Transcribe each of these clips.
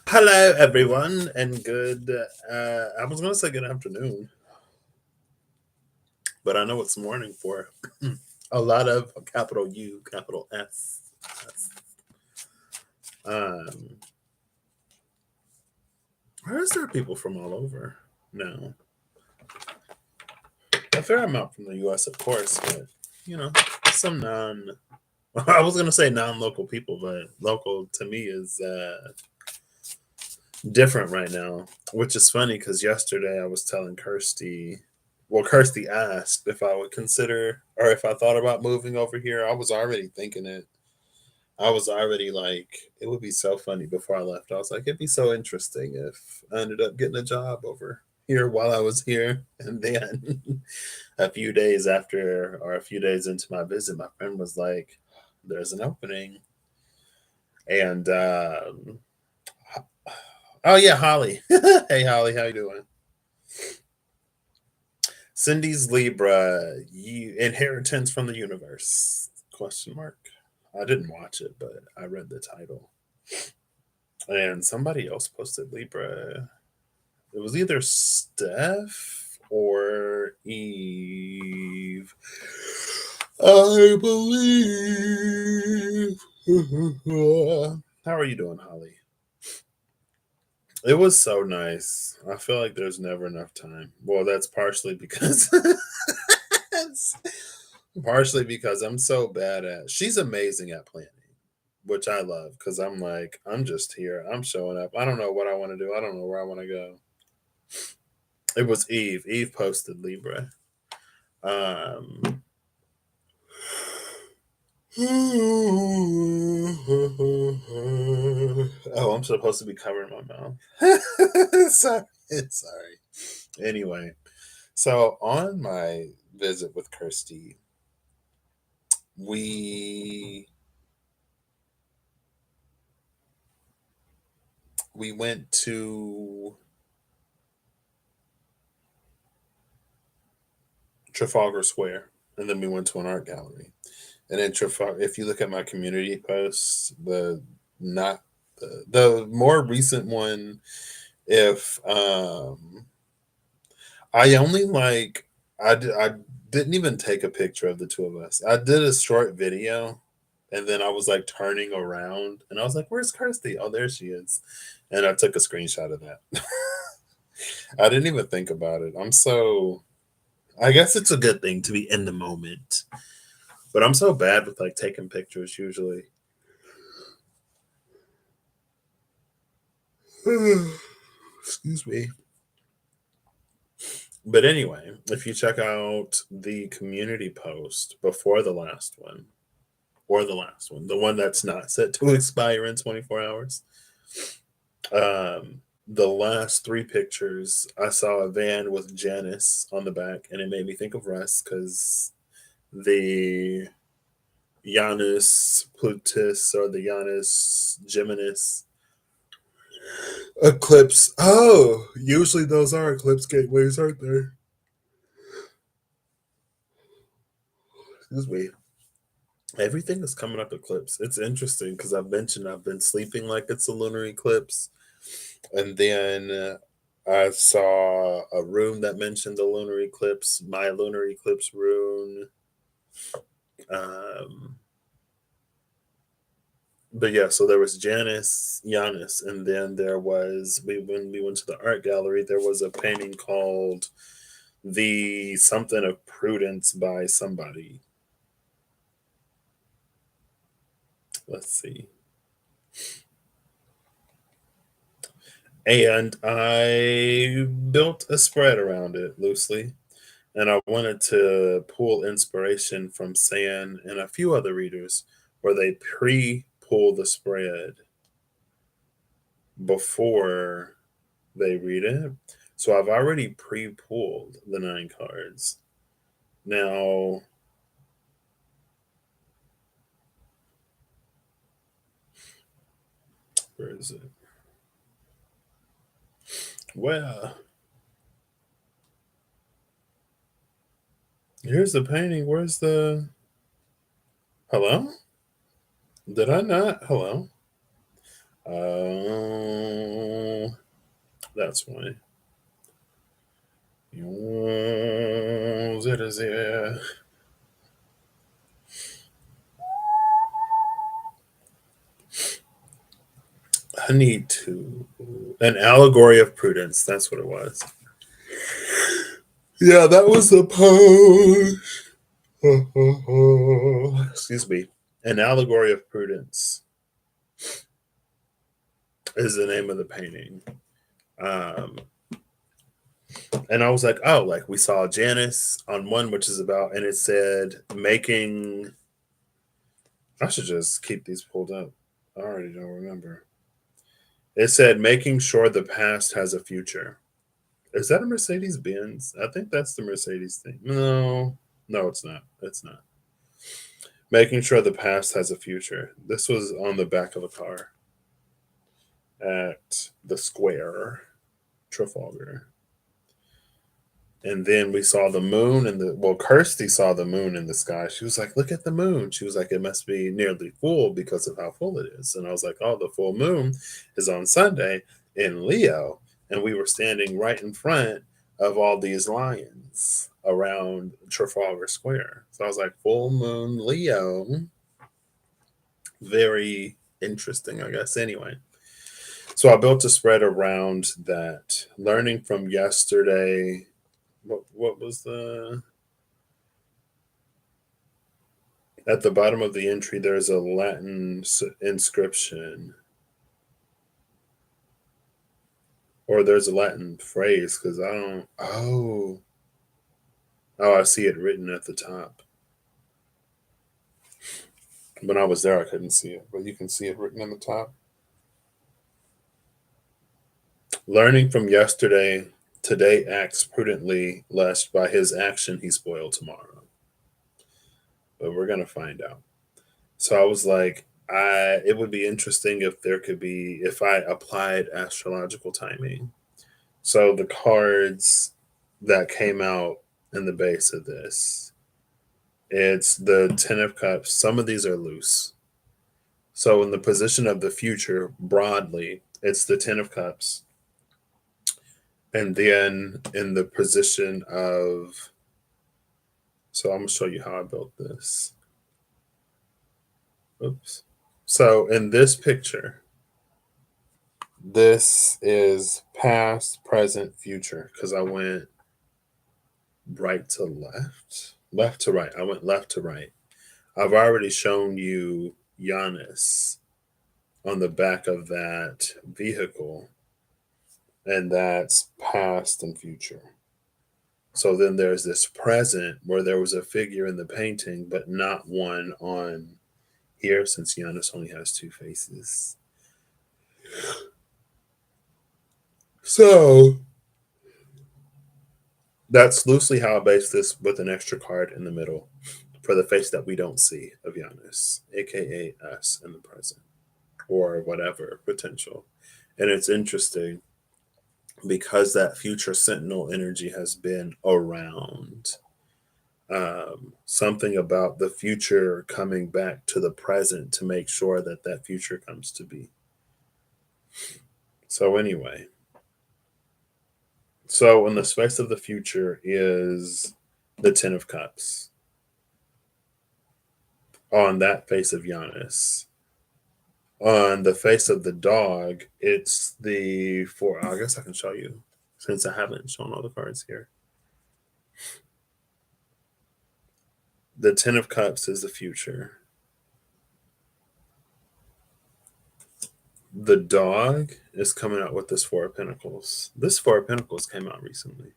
Hello, everyone, and good. I was going to say good afternoon, but I know it's morning for a lot of capital U, capital S. Um, where is there people from all over now? A fair amount from the U.S., of course, but some non. I was going to say non-local people, but local to me is different right now, which is funny because yesterday I was telling Kirsty, well, Kirsty asked if I would consider or if I thought about moving over here. I was already thinking it. I was already like, it would be so funny before I left. I was like, it'd be so interesting if I ended up getting a job over here while I was here. And then a few days after or a few days into my visit, my friend was like, there's an opening. And oh yeah, Holly. Hey Holly, how you doing? Cindy's Libra, inheritance from the universe? Question mark. I didn't watch it, but I read the title. And somebody else posted Libra. It was either Steph or Eve. I believe. How are you doing, Holly? It was so nice. I feel like there's never enough time. Well, that's partially because partially because I'm so bad at. She's amazing at planning, which I love because I'm like, I'm just here. I'm showing up. I don't know what I want to do. I don't know where I want to go. It was Eve. Eve posted Libra. Um oh, I'm supposed to be covering my mouth. sorry. Sorry. Anyway, so on my visit with Kirsty, we we went to Trafalgar Square, and then we went to an art gallery. And then Trafalgar, if you look at my community posts, the not the more recent one, if I only like I didn't even take a picture of the two of us. I did a short video, and then I was like turning around, and I was like, "Where's Kirsty? Oh, there she is," and I took a screenshot of that. I didn't even think about it. I'm so. I guess it's a good thing to be in the moment, but I'm so bad with like taking pictures usually. Excuse me. But anyway, if you check out the community post before the last one, or the last one, the one that's not set to expire in 24 hours, the last three pictures, I saw a van with Janice on the back, and it made me think of Russ because the Janus Plutus or the Janus Geminis eclipse. Oh, usually those are eclipse gateways, aren't they? Excuse me. Everything is coming up eclipse. It's interesting because I've mentioned I've been sleeping like it's a lunar eclipse, and then I saw a rune that mentioned the lunar eclipse, my lunar eclipse rune. Um, but yeah, so there was Janice, Giannis, and then there was when we went to the art gallery, there was a painting called "The Something of Prudence" by somebody. Let's see. And I built a spread around it loosely. And I wanted to pull inspiration from San and a few other readers where they pre pull the spread before they read it. So I've already pre pulled the nine cards. Now, where is it? Well, here's the painting. Where's the. Hello? Did I not? Hello. Oh, that's why. I need to. An allegory of prudence. That's what it was. Yeah, that was the post. Excuse me. An allegory of prudence is the name of the painting. Um, and I was like, oh, like we saw Janice on one, which is about, and it said making. I should just keep these pulled up. I already don't remember. It said making sure the past has a future. Is that a Mercedes Benz? I think that's the Mercedes thing. No, no, it's not. It's not. Making sure the past has a future. This was on the back of a car at the square, Trafalgar. And then we saw the moon and Kirsty saw the moon in the sky. She was like, look at the moon. She was like, it must be nearly full because of how full it is. And I was like, oh, the full moon is on Sunday in Leo. And we were standing right in front of all these lions around Trafalgar Square. So I was like, full moon Leo. Very interesting, I guess. Anyway, so I built a spread around that, learning from yesterday. What was the at the bottom of the entry? There's a Latin inscription, or there's a Latin phrase because I don't. Oh, I see it written at the top. When I was there, I couldn't see it, but you can see it written in the top. Learning from yesterday, today acts prudently, lest by his action he spoil tomorrow. But we're gonna find out. So I was like, it would be interesting if there could be if I applied astrological timing. So the cards that came out in the base of this, it's the Ten of Cups. Some of these are loose. So in the position of the future, broadly, it's the Ten of Cups. And then in the position of, so I'm gonna show you how I built this. Oops. So in this picture, this is past, present, future, because I went right to left, left to right. I went left to right. I've already shown you Giannis on the back of that vehicle, and that's past and future. So then there's this present where there was a figure in the painting, but not one on here since Giannis only has two faces. So that's loosely how I base this with an extra card in the middle for the face that we don't see of Giannis, aka us in the present or whatever potential. And it's interesting because that future sentinel energy has been around. Something about the future coming back to the present to make sure that that future comes to be. So, anyway, so in the space of the future is the Ten of Cups on that face of Giannis. On the face of the dog, it's the four. I guess I can show you since I haven't shown all the cards here. The Ten of Cups is the future. The dog is coming out with this Four of Pentacles. This Four of Pentacles came out recently.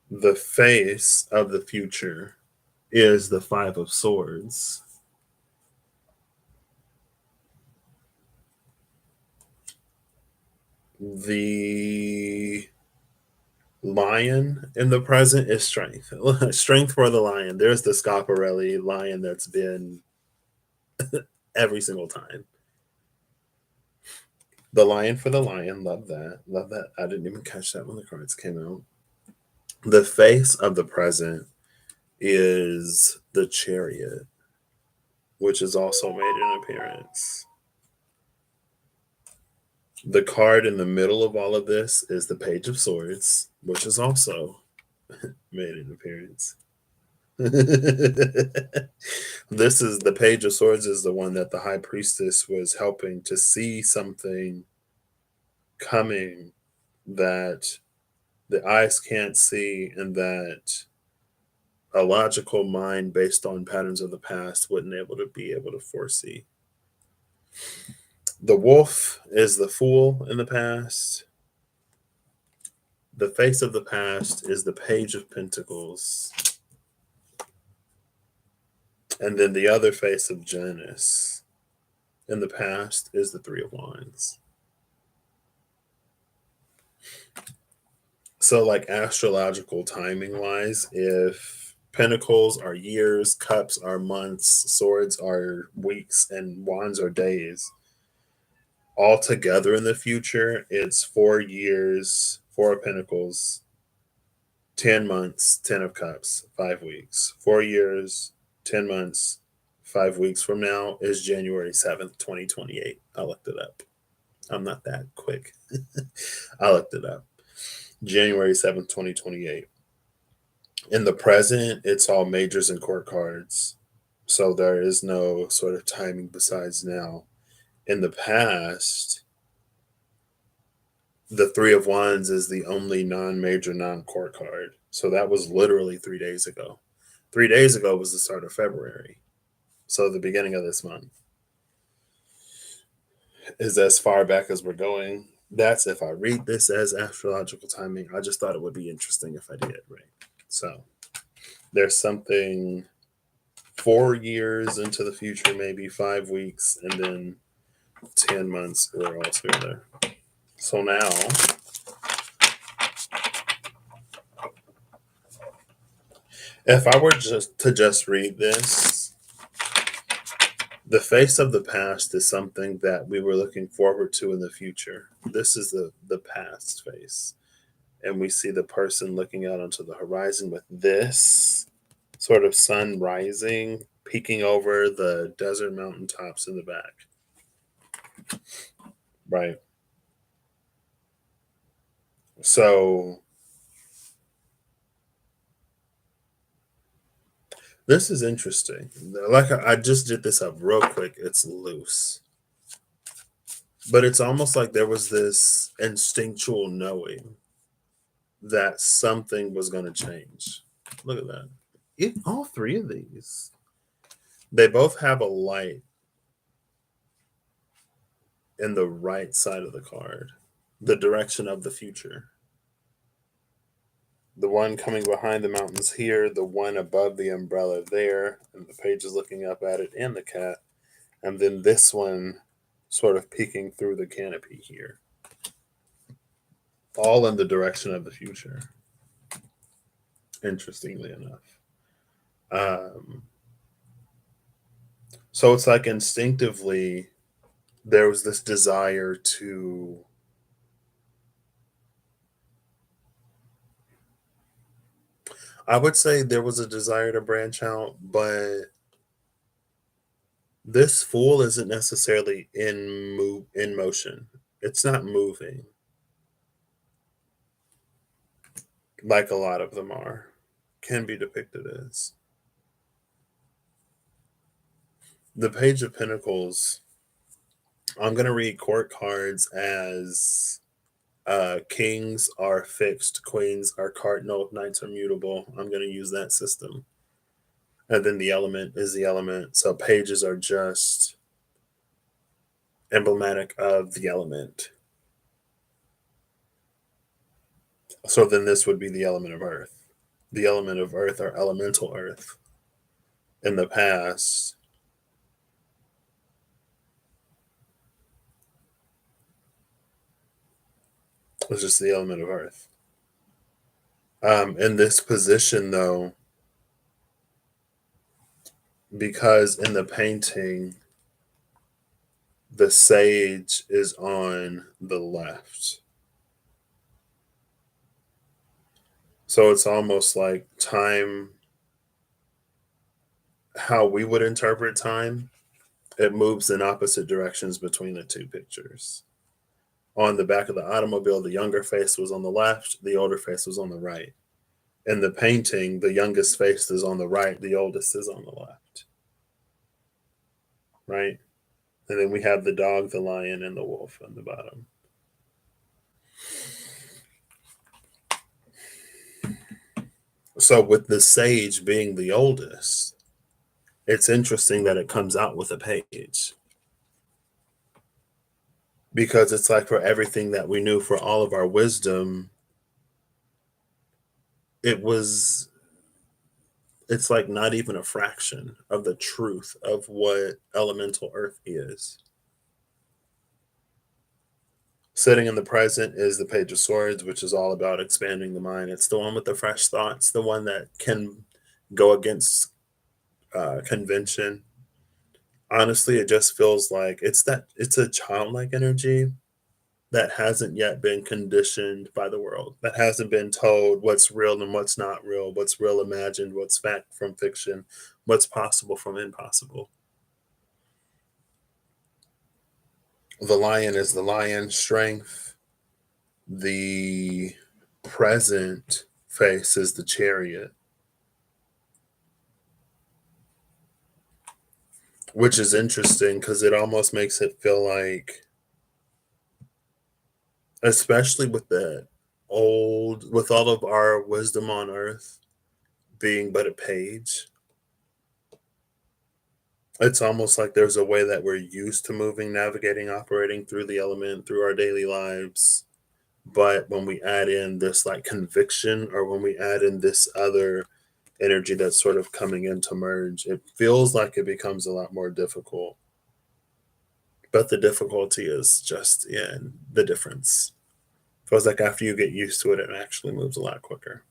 The face of the future is the Five of Swords. The lion in the present is strength. Strength for the lion. There's the Scaparelli lion that's been every single time. The lion for the lion. Love that. Love that. I didn't even catch that when the cards came out. The face of the present is the Chariot. which has also made an appearance. The card in the middle of all of this is the Page of Swords, which has also made an appearance. This is the Page of Swords, is the one that the High Priestess was helping to see something coming that the eyes can't see, and that a logical mind based on patterns of the past wouldn't be able to foresee. The wolf is the fool in the past. The face of the past is the Page of Pentacles. And then the other face of Janus in the past is the Three of Wands. So, like astrological timing wise, if pentacles are years, cups are months, swords are weeks, and wands are days, all together in the future, it's 4 years, Four of Pentacles, 10 months, 10 of Cups, 5 weeks. 4 years, 10 months, 5 weeks from now is January 7th, 2028. I looked it up. I'm not that quick. I looked it up. January 7th, 2028. In the present, it's all majors and court cards. So there is no sort of timing besides now. In the past, the Three of Wands is the only non-major, non-court card. So that was literally 3 days ago. 3 days ago was the start of February. So the beginning of this month is as far back as we're going. That's if I read this as astrological timing. I just thought it would be interesting if I did, right? So there's something 4 years into the future, maybe 5 weeks, and then 10 months we're all together. So now if I were just read this, the face of the past is something that we were looking forward to in the future. This is the past face. And we see the person looking out onto the horizon with this sort of sun rising, peeking over the desert mountaintops in the back. Right. So this is interesting. Like I just did this up real quick. It's loose. But it's almost like there was this instinctual knowing that something was going to change. Look at that. All three of these, they both have a light in the right side of the card, the direction of the future. The one coming behind the mountains here, the one above the umbrella there, and the page is looking up at it, and the cat. And then this one sort of peeking through the canopy here. All in the direction of the future, interestingly enough. Um, so it's like instinctively there was this desire to I would say there was a desire to branch out, but this fool isn't necessarily in motion. It's not moving like a lot of them can be depicted as. The Page of Pentacles, I'm going to read court cards as kings are fixed, queens are cardinal, knights are mutable. I'm going to use that system. And then the element is the element. So pages are just emblematic of the element. So then this would be the element of earth. The element of earth or elemental earth. In the past, was just the element of earth. In this position, though, because in the painting, the sage is on the left. So it's almost like time how we would interpret time, it moves in opposite directions between the two pictures. On the back of the automobile, the younger face was on the left, the older face was on the right. In the painting, the youngest face is on the right, the oldest is on the left. Right? And then we have the dog, the lion, and the wolf on the bottom. So, with the sage being the oldest, it's interesting that it comes out with a page because it's like for everything that we knew, for all of our wisdom, it was, it's like not even a fraction of the truth of what elemental earth is. Sitting in the present is the Page of Swords, which is all about expanding the mind. It's the one with the fresh thoughts, the one that can go against convention. Honestly, it just feels like it's a childlike energy that hasn't yet been conditioned by the world, that hasn't been told what's real and what's not real, what's real imagined, what's fact from fiction, what's possible from impossible. The lion is the lion strength. The present face is the chariot, which is interesting because it almost makes it feel like, especially with the old, with all of our wisdom on earth being but a page, it's almost like there's a way that we're used to moving, navigating, operating through the element, through our daily lives. But when we add in this like conviction, or when we add in this other energy that's sort of coming in to merge, it feels like it becomes a lot more difficult. But the difficulty is just in the difference. Feels like after you get used to it, it actually moves a lot quicker.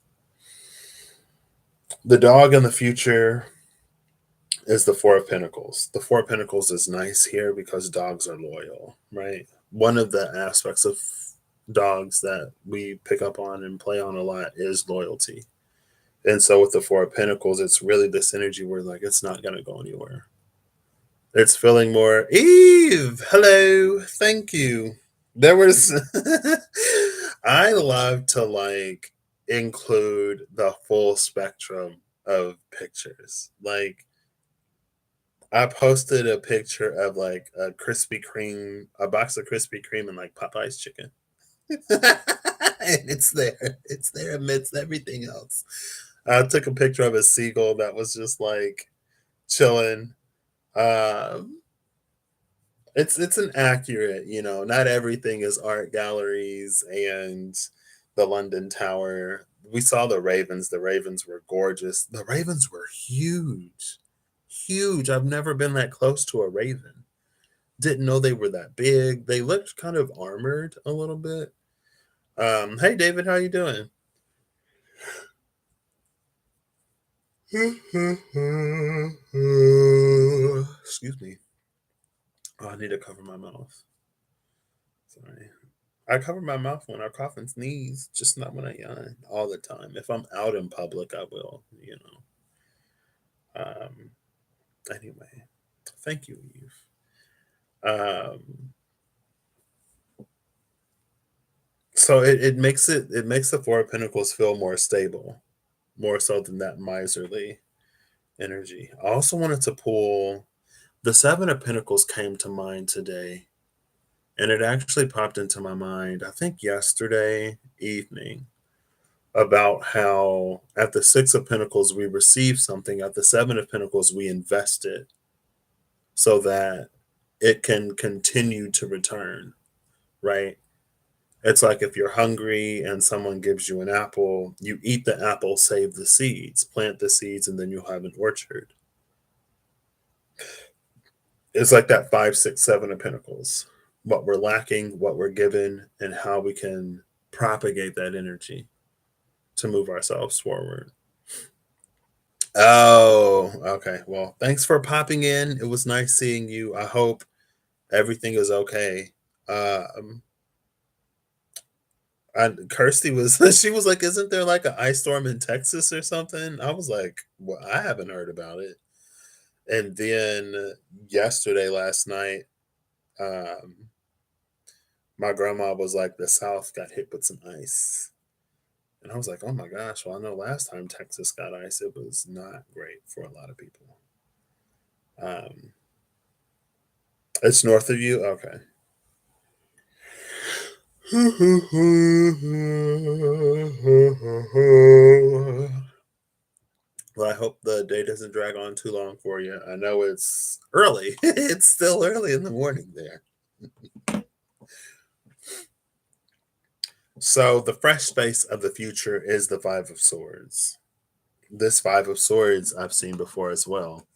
The dog in the future is the Four of Pentacles. The Four of Pentacles is nice here because dogs are loyal, right? One of the aspects of dogs that we pick up on and play on a lot is loyalty. And so with the Four of Pentacles, it's really this energy where like it's not going to go anywhere. It's feeling more Eve. Hello, thank you. There was I love to like include the full spectrum of pictures. Like I posted a picture of like a Krispy Kreme, a box of Krispy Kreme and like Popeye's chicken. And it's there. It's there amidst everything else. I took a picture of a seagull that was just like chilling. Um, it's an accurate, not everything is art galleries and the London Tower. We saw the ravens. The ravens were gorgeous. The ravens were huge. Huge. I've never been that close to a raven. Didn't know they were that big. They looked kind of armored a little bit. Hey David, how you doing? Excuse me. Oh, I need to cover my mouth. Sorry. I cover my mouth when I cough and sneeze, just not when I yawn all the time. If I'm out in public, I will. Um, anyway, thank you, Eve. Um, so it makes the Four of Pentacles feel more stable, more so than that miserly energy. I also wanted to pull the Seven of Pentacles came to mind today, and it actually popped into my mind, I think yesterday evening, about how at the Six of Pentacles we received something, at the Seven of Pentacles we invested so that it can continue to return, right? It's like if you're hungry and someone gives you an apple, you eat the apple, save the seeds, plant the seeds, and then you'll have an orchard. It's like that five, six, seven of Pentacles. What we're lacking, what we're given, and how we can propagate that energy to move ourselves forward. Oh, okay. Well, thanks for popping in. It was nice seeing you. I hope everything is okay. Um, and Kirsty was she was like, "Isn't there like an ice storm in Texas or something?" I was like, "Well, I haven't heard about it." And then yesterday, last night, um, my grandma was like, the South got hit with some ice. And I was like, oh my gosh, well, I know last time Texas got ice, it was not great for a lot of people. Um, it's north of you? Okay. Well, I hope the day doesn't drag on too long for you. I know it's early. It's still early in the morning there. So, the fresh space of the future is the Five of Swords. This Five of Swords I've seen before as well.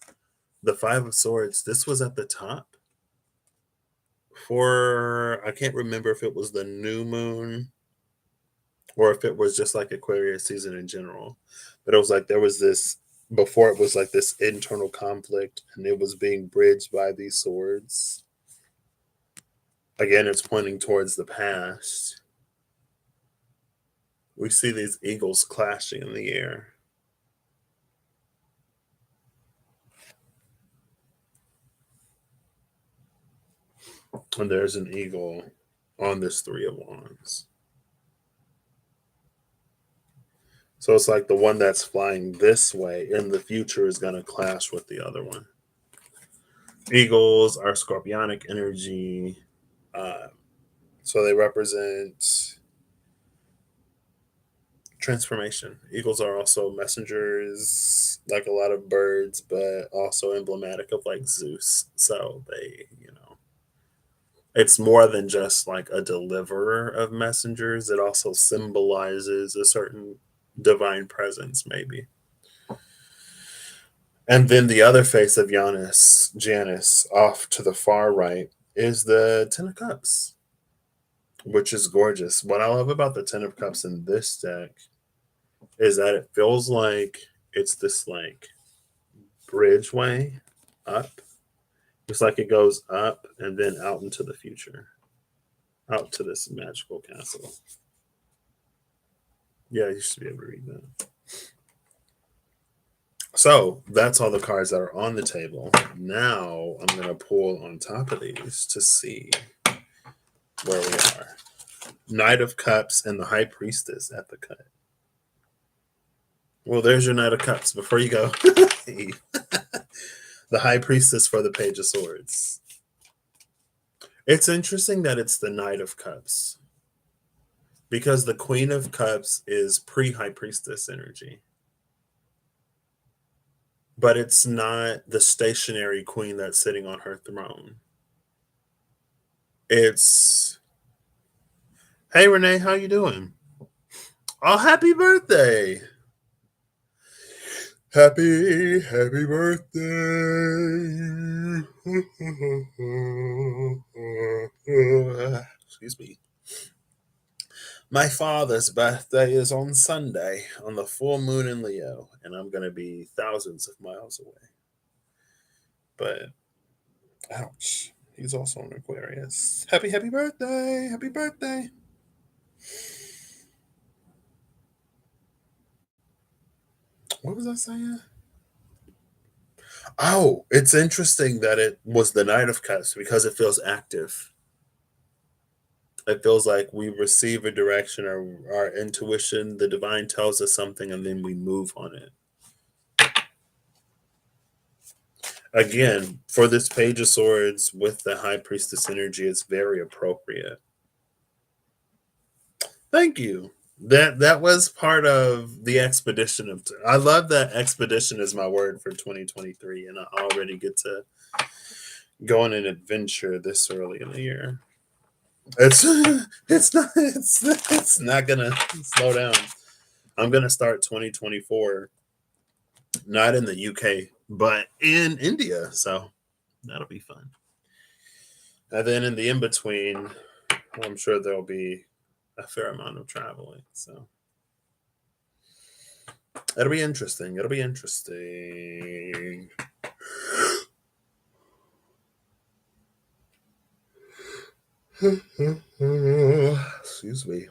The Five of Swords, this was at the top for, I can't remember if it was the new moon or if it was just like Aquarius season in general. But it was like there was this, before it was like this internal conflict and it was being bridged by these swords. Again, it's pointing towards the past. We see these eagles clashing in the air. And there's an eagle on this Three of Wands. So it's like the one that's flying this way in the future is going to clash with the other one. Eagles are scorpionic energy. Uh, so they represent transformation. Eagles are also messengers, like a lot of birds, but also emblematic of like Zeus. So they, it's more than just like a deliverer of messengers. It also symbolizes a certain divine presence, maybe. And then the other face of Janus, off to the far right, is the Ten of Cups, which is gorgeous. What I love about the Ten of Cups in this deck is that it feels like it's this like bridgeway up. It's like it goes up and then out into the future, out to this magical castle. Yeah, you should be able to read that. So that's all the cards that are on the table. Now I'm going to pull on top of these to see where we are. Knight of Cups and the High Priestess at the cut. Well, there's your Knight of Cups. Before you go, the High Priestess for the Page of Swords. It's interesting that it's the Knight of Cups because the Queen of Cups is pre-High Priestess energy. But it's not the stationary queen that's sitting on her throne. It's, hey Renee, how you doing? Oh, happy birthday! Happy birthday! Excuse me. My father's birthday is on Sunday, on the full moon in Leo, and I'm going to be thousands of miles away. But, ouch. He's also an Aquarius. Happy birthday! Happy birthday! What was I saying? Oh, it's interesting that it was the Knight of Cups because it feels active. It feels like we receive a direction or our intuition, the divine tells us something, and then we move on it. Again, for this Page of Swords with the High Priestess energy, it's very appropriate. Thank you. That was part of the expedition of. I love that expedition is my word for 2023, and I already get to go on an adventure this early in the year. It's not gonna slow down. I'm gonna start 2024 not in the UK but in India, so that'll be fun. And then in the in between, I'm sure there'll be a fair amount of traveling. So it'll be interesting. It'll be interesting. Excuse me.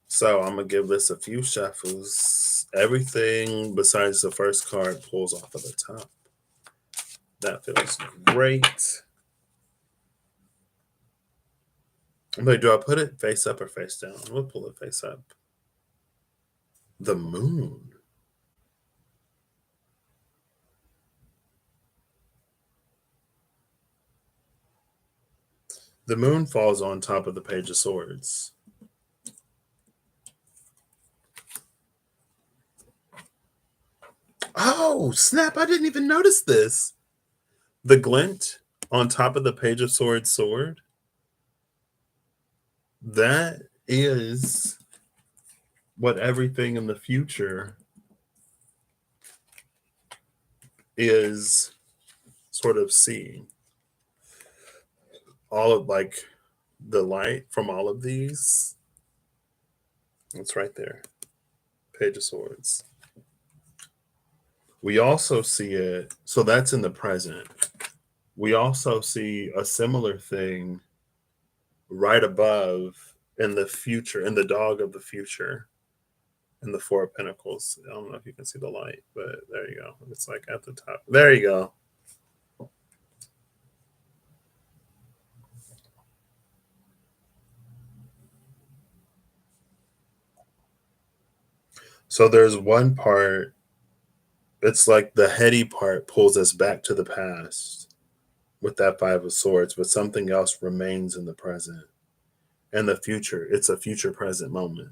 So I'm gonna give this a few shuffles Everything besides the first card pulls off of the top. That feels great. Wait, do I put it face up or face down? We'll pull it face up. The moon. The moon falls on top of the Page of Swords. Oh, snap. I didn't even notice this. The glint on top of the Page of Swords sword. That is what everything in the future is sort of seeing. All of like the light from all of these. It's right there. Page of Swords. We also see it, so that's in the present. We also see a similar thing right above in the future, in the dog of the future, in the Four of Pentacles. I don't know if you can see the light, but there you go. It's like at the top. There you go. So there's one part, it's like the heady part pulls us back to the past with that Five of Swords, but something else remains in the present. And the future, it's a future present moment.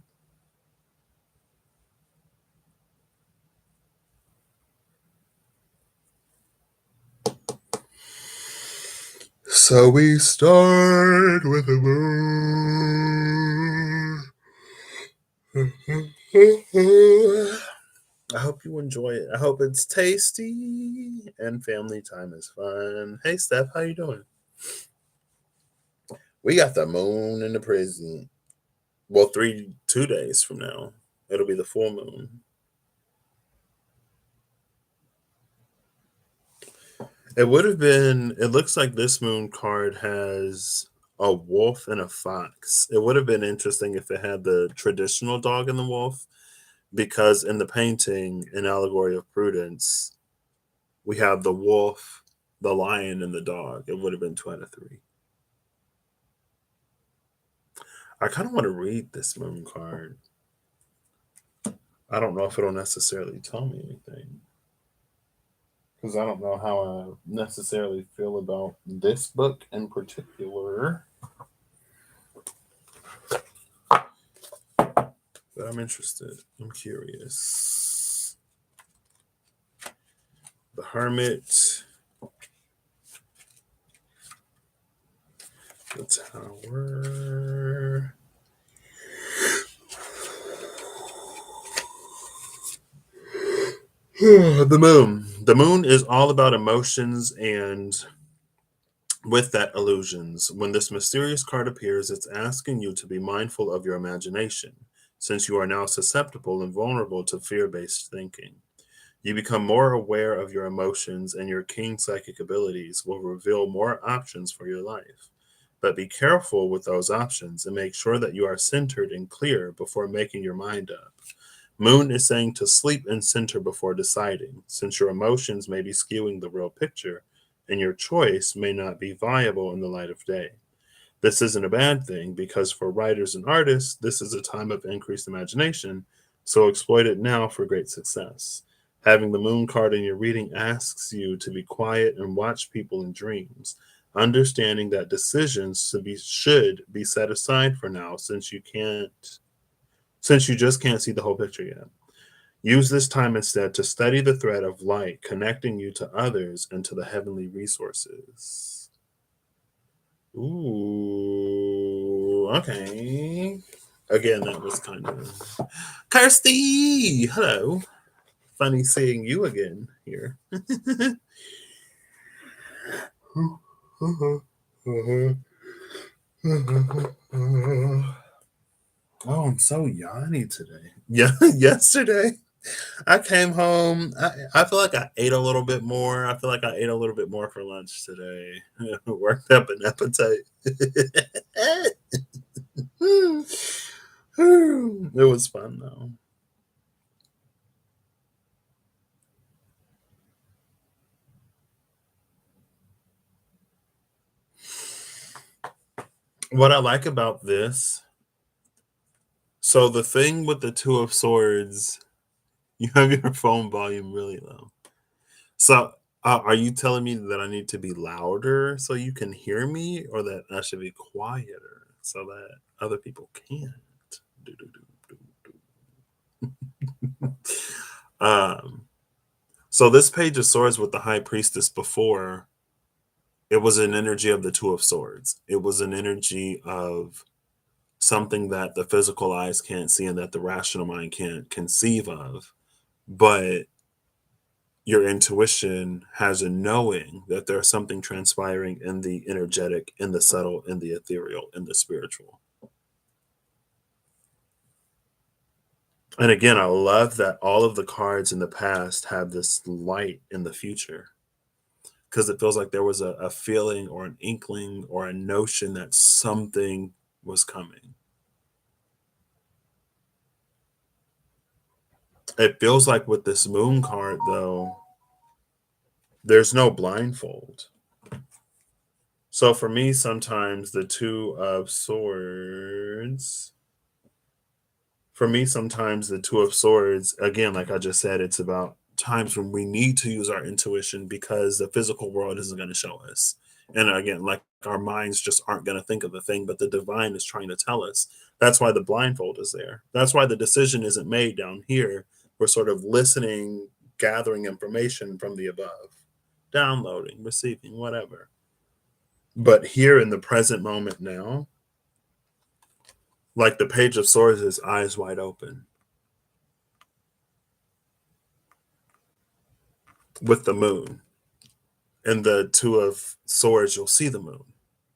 So we start with the moon. I hope you enjoy it. I hope it's tasty and family time is fun. Hey, Steph, how you doing? We got the moon in the prison. Well, 2 days from now, it'll be the full moon. It would have been, it looks like this moon card has a wolf and a fox. It would have been interesting if it had the traditional dog and the wolf, because in the painting, in Allegory of Prudence, we have the wolf, the lion, and the dog. It would have been 2 out of 3. I kind of want to read this moon card. I don't know if it'll necessarily tell me anything, because I don't know how I necessarily feel about this book in particular. But I'm interested. I'm curious. The Hermit. The Tower. The moon. The moon is all about emotions and with that illusions. When this mysterious card appears, it's asking you to be mindful of your imagination, since you are now susceptible and vulnerable to fear-based thinking. You become more aware of your emotions, and your keen psychic abilities will reveal more options for your life. But be careful with those options and make sure that you are centered and clear before making your mind up. Moon is saying to sleep and center before deciding, since your emotions may be skewing the real picture and your choice may not be viable in the light of day. This isn't a bad thing, because for writers and artists, this is a time of increased imagination, so exploit it now for great success. Having the moon card in your reading asks you to be quiet and watch people in dreams, understanding that decisions should be set aside for now, since you just can't see the whole picture yet. Use this time instead to study the thread of light connecting you to others and to the heavenly resources. Ooh, okay. Again, that was kind of Kirsty. Hello. Funny seeing you again here. Oh, I'm so yawny today. Yeah, yesterday I came home. I feel like I ate a little bit more. I feel like I ate a little bit more for lunch today. Worked up an appetite. It was fun though. What I like about this, so the thing with the Two of Swords, you have your phone volume really low. So, are you telling me that I need to be louder so you can hear me, or that I should be quieter so that other people can't? Do, do, do, do, do. So this Page of Swords with the High Priestess before, it was an energy of the Two of Swords. It was an energy of something that the physical eyes can't see and that the rational mind can't conceive of. But your intuition has a knowing that there's something transpiring in the energetic, in the subtle, in the ethereal, in the spiritual. And again, I love that all of the cards in the past have this light in the future because it feels like there was a feeling or an inkling or a notion that something was coming. It feels like with this moon card, though, there's no blindfold. So for me, sometimes the Two of Swords, for me, sometimes the Two of Swords, again, like I just said, it's about times when we need to use our intuition because the physical world isn't going to show us. And again, like our minds just aren't going to think of the thing, but the divine is trying to tell us. That's why the blindfold is there. That's why the decision isn't made down here. We're sort of listening, gathering information from the above, downloading, receiving, whatever. But here in the present moment now, like the Page of Swords is eyes wide open. With the moon. And the Two of Swords, you'll see the moon.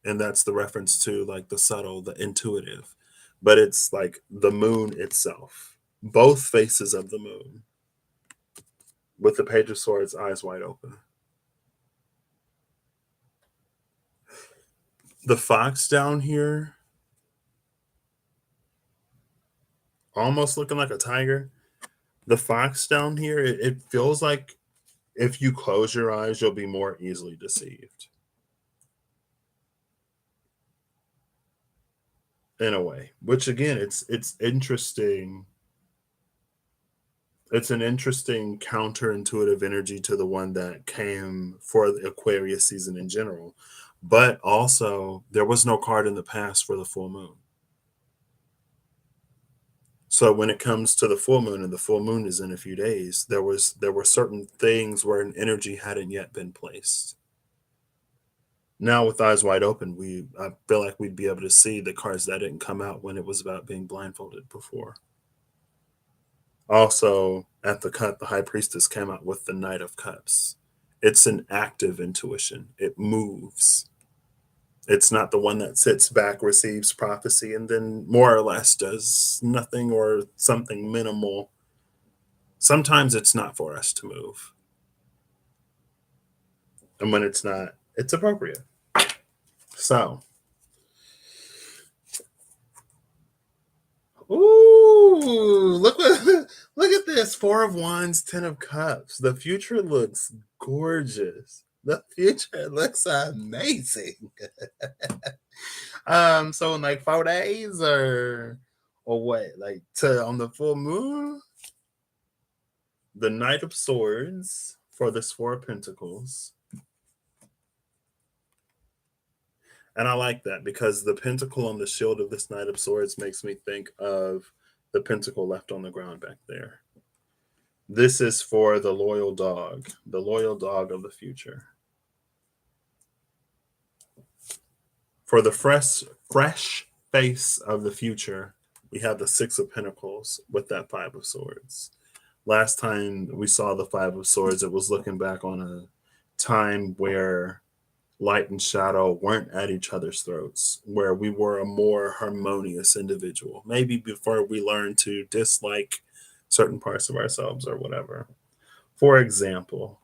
And that's the reference to like the subtle, the intuitive. But it's like the moon itself, both faces of the moon, with the Page of Swords, eyes wide open. The fox down here, almost looking like a tiger. The fox down here, it feels like if you close your eyes, you'll be more easily deceived. In a way, which again, it's interesting. It's an interesting counterintuitive energy to the one that came for the Aquarius season in general. But also, there was no card in the past for the full moon. So when it comes to the full moon, and the full moon is in a few days, there were certain things where an energy hadn't yet been placed. Now with eyes wide open, I feel like we'd be able to see the cards that didn't come out when it was about being blindfolded before. Also, at the cut, the High Priestess came out with the Knight of Cups. It's an active intuition. It moves. It's not the one that sits back, receives prophecy, and then more or less does nothing or something minimal. Sometimes it's not for us to move. And when it's not, it's appropriate. So, ooh, look at this. Four of Wands, Ten of Cups. The future looks gorgeous. The future looks amazing. So in like 4 days or what? Like to on the full moon, the Knight of Swords for this Four of Pentacles. And I like that because the pentacle on the shield of this Knight of Swords makes me think of the pentacle left on the ground back there. This is for the loyal dog of the future. For the fresh face of the future, we have the Six of Pentacles with that Five of Swords. Last time we saw the Five of Swords, it was looking back on a time where light and shadow weren't at each other's throats, where we were a more harmonious individual. Maybe before we learned to dislike certain parts of ourselves or whatever. For example,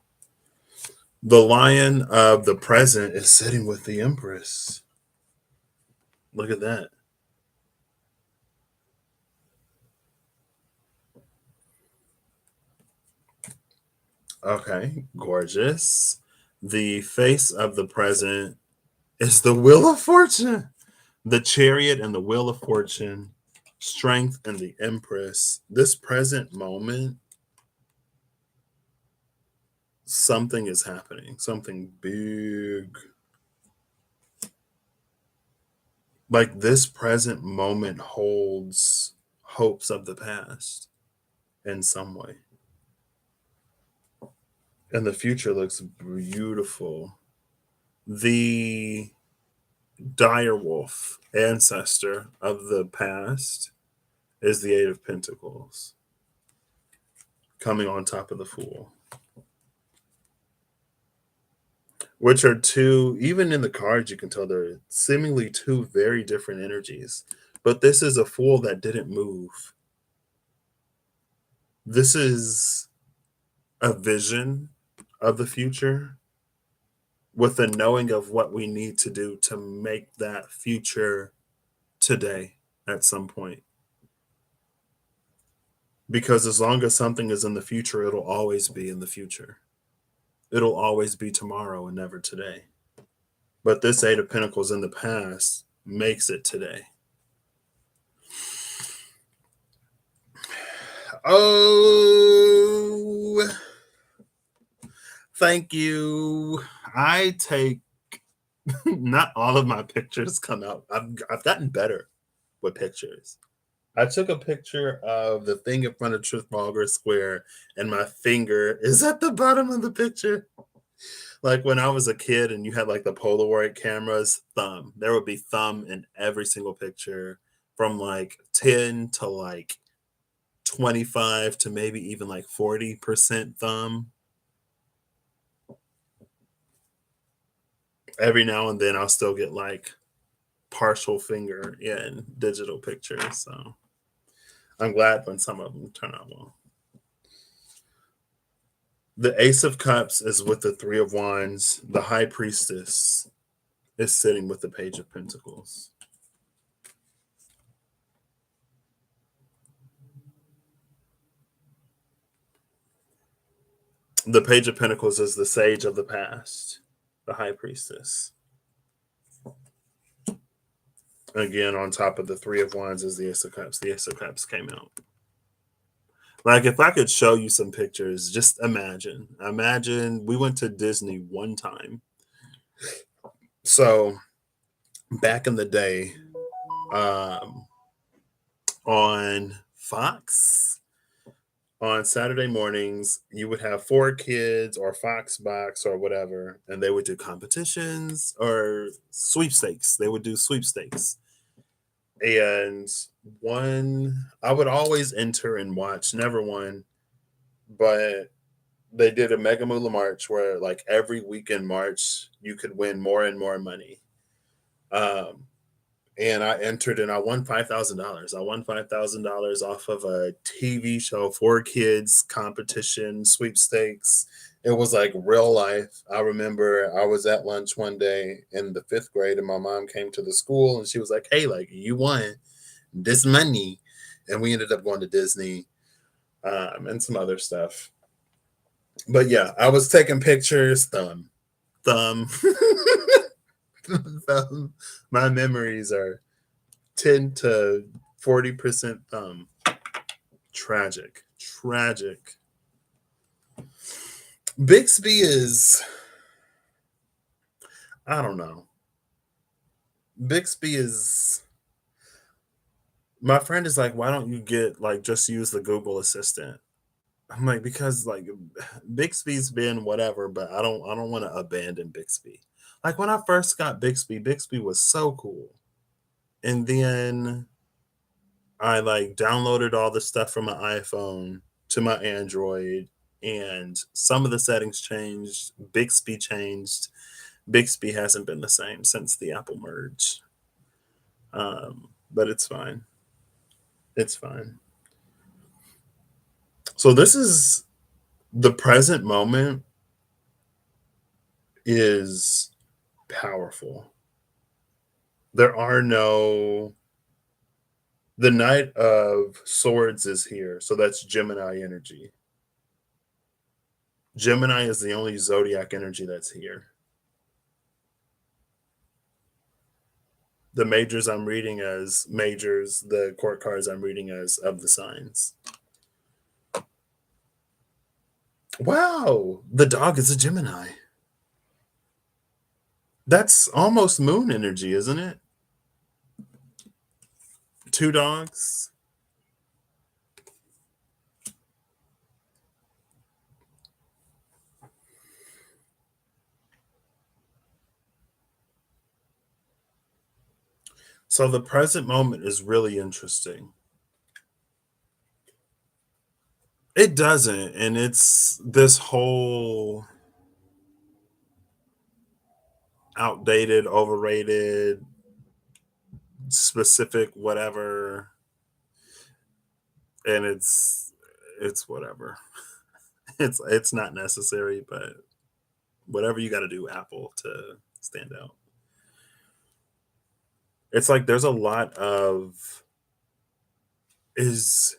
the Lion of the present is sitting with the Empress. Look at that. Okay, gorgeous. The face of the present is the Wheel of Fortune. The Chariot and the Wheel of Fortune, Strength and the Empress. This present moment, something is happening, something big. Like this present moment holds hopes of the past in some way. And the future looks beautiful. The direwolf ancestor of the past is the Eight of Pentacles coming on top of the Fool, which are two, even in the cards, you can tell they're seemingly two very different energies. But this is a Fool that didn't move. This is a vision of the future with a knowing of what we need to do to make that future today at some point. Because as long as something is in the future, it'll always be in the future. It'll always be tomorrow and never today. But this Eight of Pentacles in the past makes it today. Oh, thank you. I take not all of my pictures come out. I've gotten better with pictures. I took a picture of the thing in front of Trafalgar Square, and my finger is at the bottom of the picture. Like when I was a kid and you had like the Polaroid cameras, thumb. There would be thumb in every single picture from like 10 to like 25 to maybe even like 40% thumb. Every now and then I'll still get like partial finger in digital pictures. So I'm glad when some of them turn out well. The Ace of Cups is with the Three of Wands. The High Priestess is sitting with the Page of Pentacles. The Page of Pentacles is the Sage of the past, the High Priestess. Again, on top of the Three of Wands is the Ace of Cups. The Ace of Cups came out. Like if I could show you some pictures, just imagine. Imagine we went to Disney one time. So back in the day, on Fox, on Saturday mornings, you would have 4Kids or Fox Box or whatever, and they would do competitions or sweepstakes. They would do sweepstakes. And I would always enter and watch, never won, but they did a Mega Moolah March where like every week in March, you could win more and more money. And I entered and I won $5,000. I won $5,000 off of a TV show, 4Kids competition, sweepstakes. It was like real life. I remember I was at lunch one day in the 5th grade and my mom came to the school and she was like, hey, like you won this money. And we ended up going to Disney and some other stuff. But yeah, I was taking pictures, thumb. My memories are 10 to 40% thumb. Tragic. Bixby is, I don't know. Bixby is, my friend is like, why don't you get like just use the Google Assistant? I'm like, because like Bixby's been whatever, but I don't want to abandon Bixby. Like when I first got Bixby was so cool. And then I like downloaded all the stuff from my iPhone to my Android, and some of the settings changed. Bixby changed. Bixby hasn't been the same since the Apple merge. But it's fine. It's fine. So this is the present moment is powerful. There are no, the Knight of Swords is here. So that's Gemini energy. Gemini is the only zodiac energy that's here. The majors I'm reading as majors, the court cards I'm reading as of the signs. Wow, the dog is a Gemini. That's almost moon energy, isn't it? Two dogs. So the present moment is really interesting. It doesn't, and it's this whole outdated, overrated, specific, whatever, and it's whatever. It's not necessary, but whatever you got to do, Apple, to stand out. It's like there's a lot of is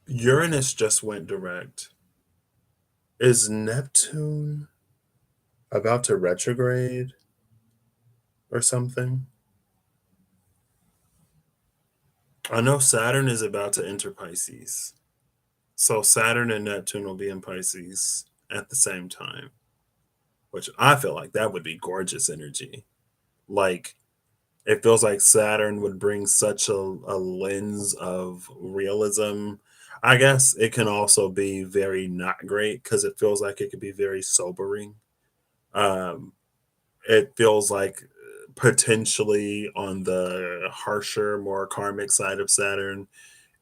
Uranus just went direct. Is Neptune about to retrograde or something? I know Saturn is about to enter Pisces. So Saturn and Neptune will be in Pisces at the same time, which I feel like that would be gorgeous energy. Like it feels like Saturn would bring such a lens of realism. I guess it can also be very not great because it feels like it could be very sobering. Um, it feels like potentially on the harsher, more karmic side of Saturn,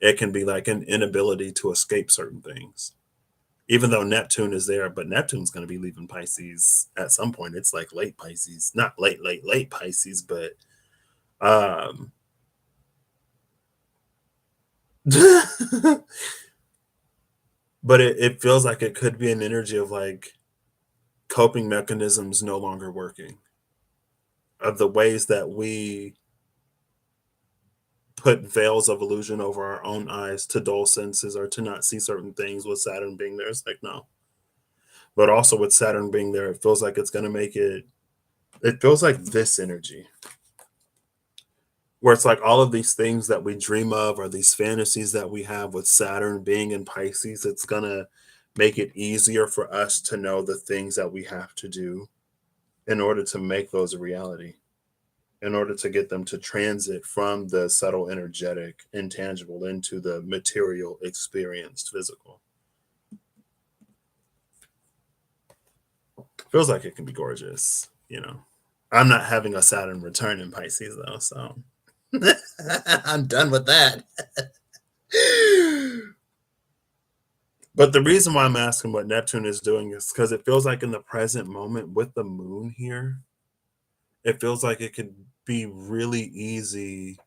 it can be like an inability to escape certain things. Even though Neptune is there, but Neptune's going to be leaving Pisces at some point. It's like late Pisces, not late Pisces, but um, but it feels like it could be an energy of like coping mechanisms no longer working, of the ways that we put veils of illusion over our own eyes to dull senses or to not see certain things with Saturn being there. It's like, no. But also with Saturn being there, it feels like it's going to make it feels like this energy where it's like all of these things that we dream of or these fantasies that we have with Saturn being in Pisces, it's going to make it easier for us to know the things that we have to do in order to make those a reality, in order to get them to transit from the subtle, energetic, intangible into the material, experienced, physical. Feels like it can be gorgeous. I'm not having a Saturn return in Pisces though, so I'm done with that. But the reason why I'm asking what Neptune is doing is because it feels like in the present moment with the moon here, it feels like it could be really easy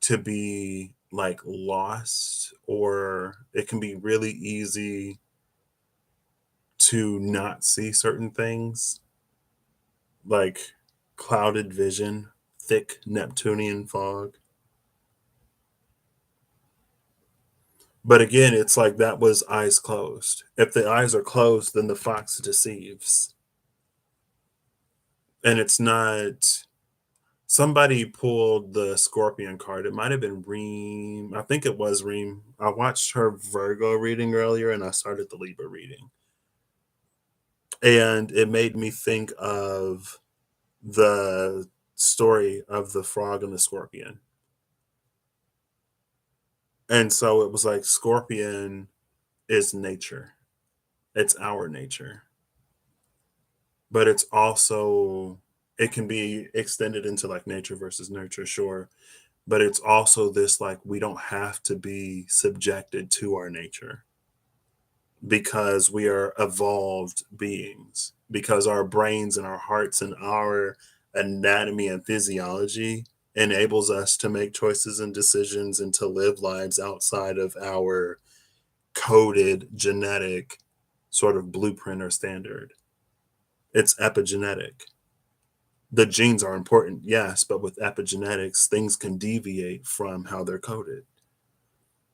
to be like lost, or it can be really easy to not see certain things, like clouded vision, thick Neptunian fog. But again, it's like that was eyes closed. If the eyes are closed, then the fox deceives. And it's not. Somebody pulled the Scorpion card. It might have been Reem. I think it was Reem. I watched her Virgo reading earlier and I started the Libra reading. And it made me think of the story of the frog and the scorpion. And so it was like Scorpion is nature. It's our nature. But it's also it can be extended into like nature versus nurture, sure. But it's also this like we don't have to be subjected to our nature because we are evolved beings, because our brains and our hearts and our anatomy and physiology enables us to make choices and decisions and to live lives outside of our coded genetic sort of blueprint or standard. It's epigenetic. The genes are important, yes, but with epigenetics, things can deviate from how they're coded.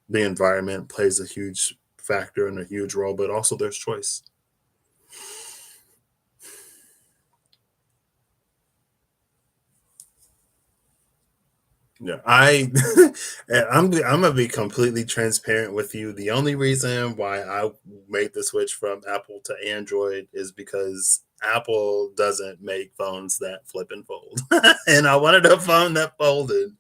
The environment plays a huge factor and a huge role, but also there's choice. Yeah, I'm gonna be completely transparent with you. The only reason why I made the switch from Apple to Android is because Apple doesn't make phones that flip and fold, and I wanted a phone that folded.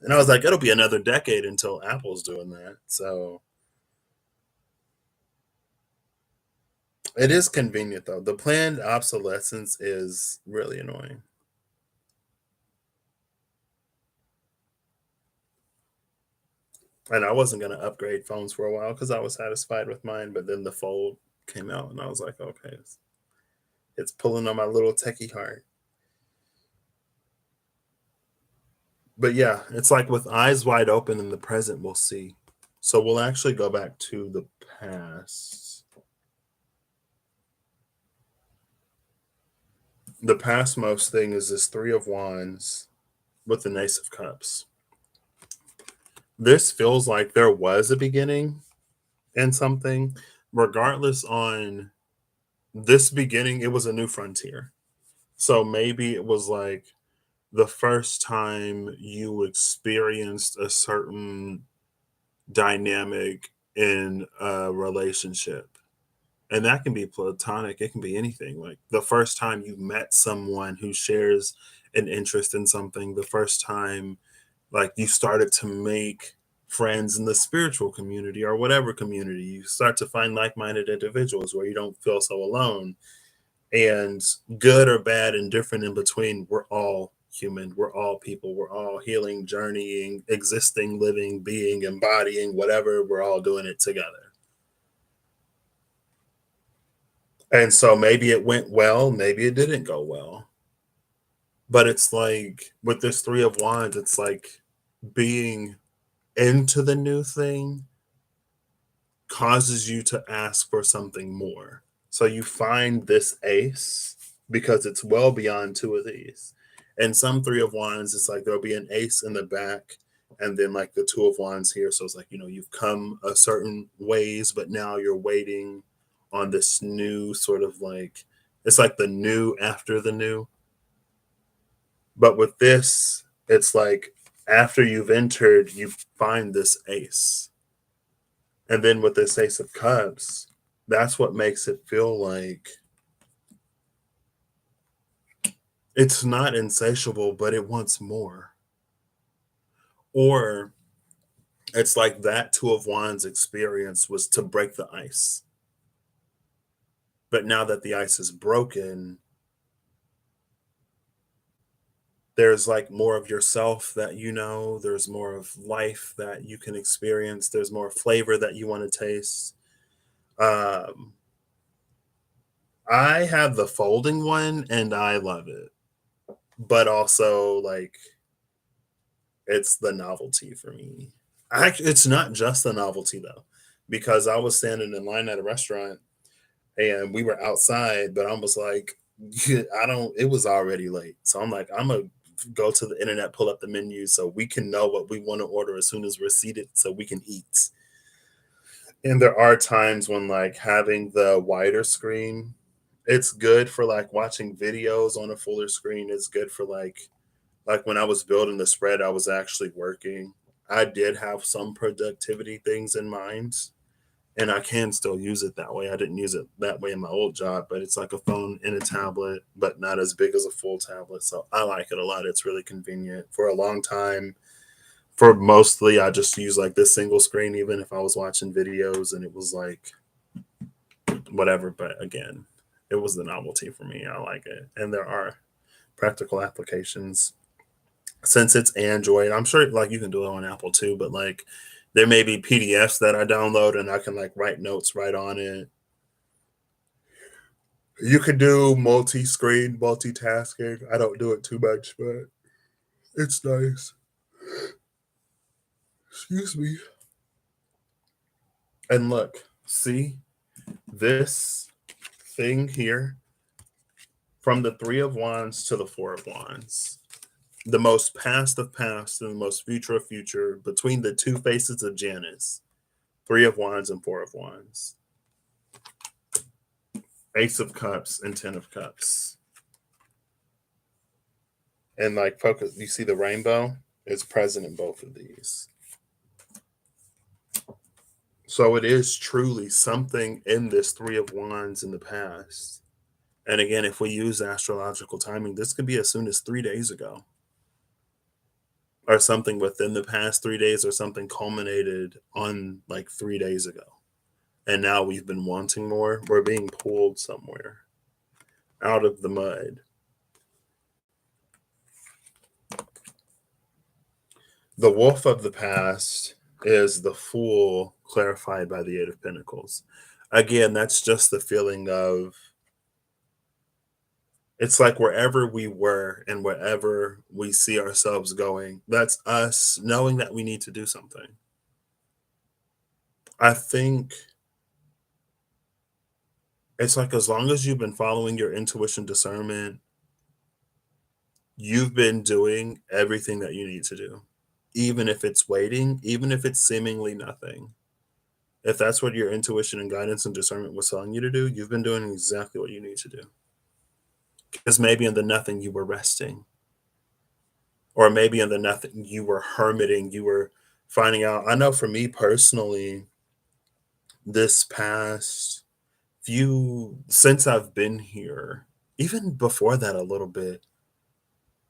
And I was like, it'll be another decade until Apple's doing that. So it is convenient though. The planned obsolescence is really annoying. And I wasn't gonna upgrade phones for a while because I was satisfied with mine, but then the fold came out and I was like, okay, it's pulling on my little techie heart. But yeah, it's like with eyes wide open in the present, we'll see. So we'll actually go back to the past. The past most thing is this Three of Wands with the Ace of Cups. This feels like there was a beginning and something. Regardless on this beginning, it was a new frontier. So maybe it was like the first time you experienced a certain dynamic in a relationship. And that can be platonic, it can be anything. Like the first time you met someone who shares an interest in something, the first time like you started to make friends in the spiritual community or whatever community, you start to find like-minded individuals where you don't feel so alone. And good or bad and different in between, we're all human, we're all people, we're all healing, journeying, existing, living, being, embodying whatever, we're all doing it together. And so maybe it went well, maybe it didn't go well. But it's like with this Three of Wands, it's like being into the new thing causes you to ask for something more. So you find this ace because it's well beyond two of these. And some Three of Wands, it's like there'll be an ace in the back and then like the Two of Wands here. So it's like, you've come a certain ways, but now you're waiting on this new sort of like, it's like the new after the new. But with this, it's like after you've entered, you find this ace. And then with this Ace of Cups, that's what makes it feel like it's not insatiable, but it wants more. Or it's like that Two of Wands experience was to break the ice. But now that the ice is broken, there's like more of yourself that there's more of life that you can experience, there's more flavor that you want to taste. Um, I have the folding one and I love it. But also like it's the novelty for me. Actually, it's not just the novelty though, because I was standing in line at a restaurant and we were outside, but I was like, I don't, it was already late. So I'm like, I'm going to go to the internet, pull up the menu so we can know what we want to order as soon as we're seated so we can eat. And there are times when like having the wider screen, it's good for like watching videos on a fuller screen. It's good for like when I was building the spread, I was actually working. I did have some productivity things in mind, and I can still use it that way. I didn't use it that way in my old job, but it's like a phone and a tablet, but not as big as a full tablet. So I like it a lot. It's really convenient. For a long time, for mostly, I just use like this single screen, even if I was watching videos and it was like whatever. But again, it was the novelty for me. I like it. And there are practical applications since it's Android. I'm sure like you can do it on Apple too, but like there may be PDFs that I download and I can like write notes right on it. You could do multi-screen, multitasking. I don't do it too much, but it's nice. Excuse me. And look, see this thing here from the Three of Wands to the Four of Wands. The most past of past and the most future of future between the two faces of Janus. Three of Wands and Four of Wands. Ace of Cups and Ten of Cups. And like focus, you see the rainbow? It's present in both of these. So it is truly something in this Three of Wands in the past. And again, if we use astrological timing, this could be as soon as 3 days ago, or something within the past 3 days, or something culminated on like 3 days ago. And now we've been wanting more. We're being pulled somewhere out of the mud. The wolf of the past is the fool clarified by the Eight of Pentacles. Again, that's just the feeling of, it's like wherever we were and wherever we see ourselves going, that's us knowing that we need to do something. I think it's like as long as you've been following your intuition, discernment, you've been doing everything that you need to do. Even if it's waiting, even if it's seemingly nothing. If that's what your intuition and guidance and discernment was telling you to do, you've been doing exactly what you need to do. Because maybe in the nothing you were resting, or maybe in the nothing you were hermiting, you were finding out. I know for me personally, this past since I've been here, even before that a little bit,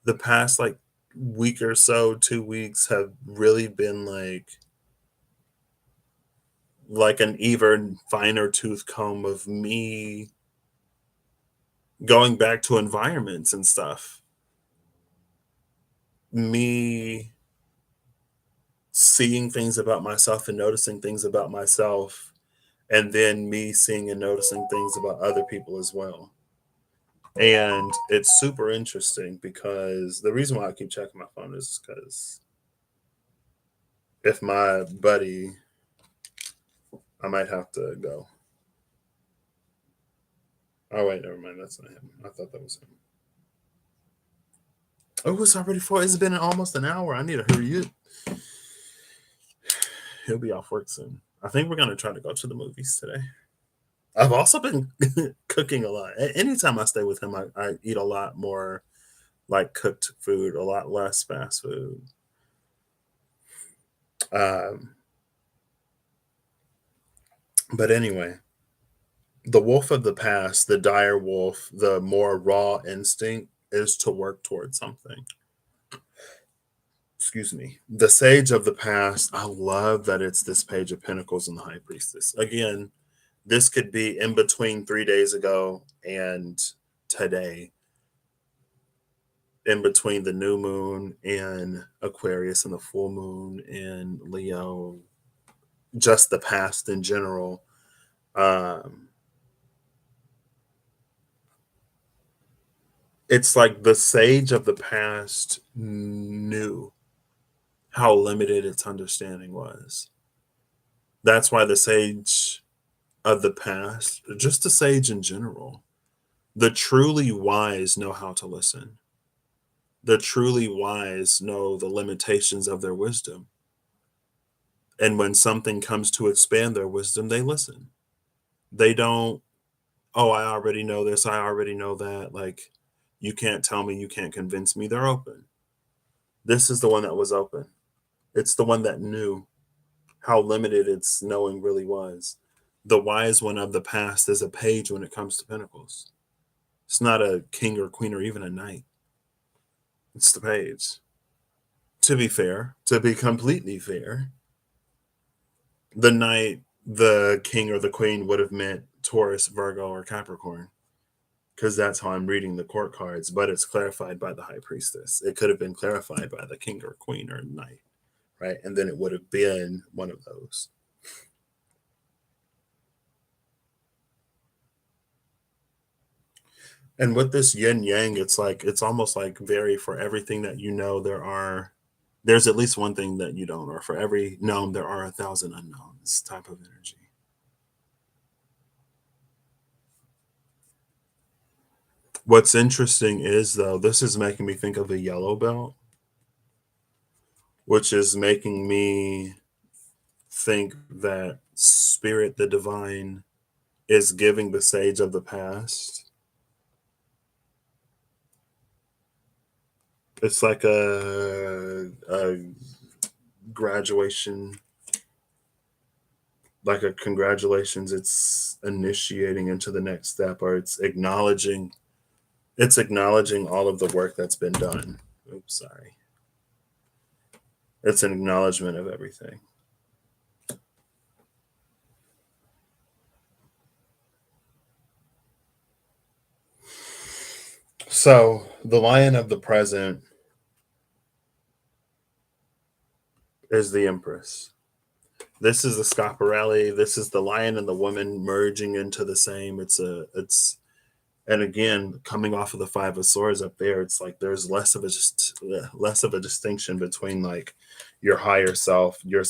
the past like week or so, 2 weeks have really been like an even finer tooth comb of me going back to environments and stuff. Me seeing things about myself and noticing things about myself, and then me seeing and noticing things about other people as well. And it's super interesting because the reason why I keep checking my phone is because if my buddy, I might have to go. Oh wait, never mind. That's not him. I thought that was him. Oh, it's already four. It's been almost an hour. I need to hurry up. He'll be off work soon. I think we're gonna try to go to the movies today. I've also been cooking a lot. Anytime I stay with him, I eat a lot more like cooked food, a lot less fast food. Um, but anyway, the wolf of the past, the dire wolf, the more raw instinct is to work towards something. Excuse me. The sage of the past, I love that it's this page of pentacles and the high priestess. Again, this could be in between 3 days ago and today, in between the new moon in Aquarius and the full moon in Leo, just the past in general. Um, it's like the sage of the past knew how limited its understanding was. That's why the sage of the past, just the sage in general, the truly wise know how to listen. The truly wise know the limitations of their wisdom. And when something comes to expand their wisdom, they listen. They don't, oh, I already know this, I already know that. Like, you can't tell me, you can't convince me. They're open. This is the one that was open. It's the one that knew how limited its knowing really was. The wise one of the past is a page when it comes to pentacles. It's not a king or queen or even a knight. It's the page. To be fair, to be completely fair, the knight, the king, or the queen would have meant Taurus, Virgo, or Capricorn, because that's how I'm reading the court cards, but it's clarified by the high priestess. It could have been clarified by the king or queen or knight, right? And then it would have been one of those. And with this yin yang, it's almost like very, for everything that you know, there's at least one thing that you don't, or for every known there are 1,000 unknowns type of energy. What's interesting is, though, this is making me think of the yellow belt, which is making me think that spirit, the divine, is giving the sage of the past It's like a graduation, like a congratulations. It's initiating into the next step, or it's acknowledging all of the work that's been done. Oops, sorry. It's an acknowledgement of everything. So the lion of the present is the Empress. This is the Scaparelli. This is the lion and the woman merging into the same. It's and again coming off of the five of swords up there. It's like there's less of a distinction between like your higher self, your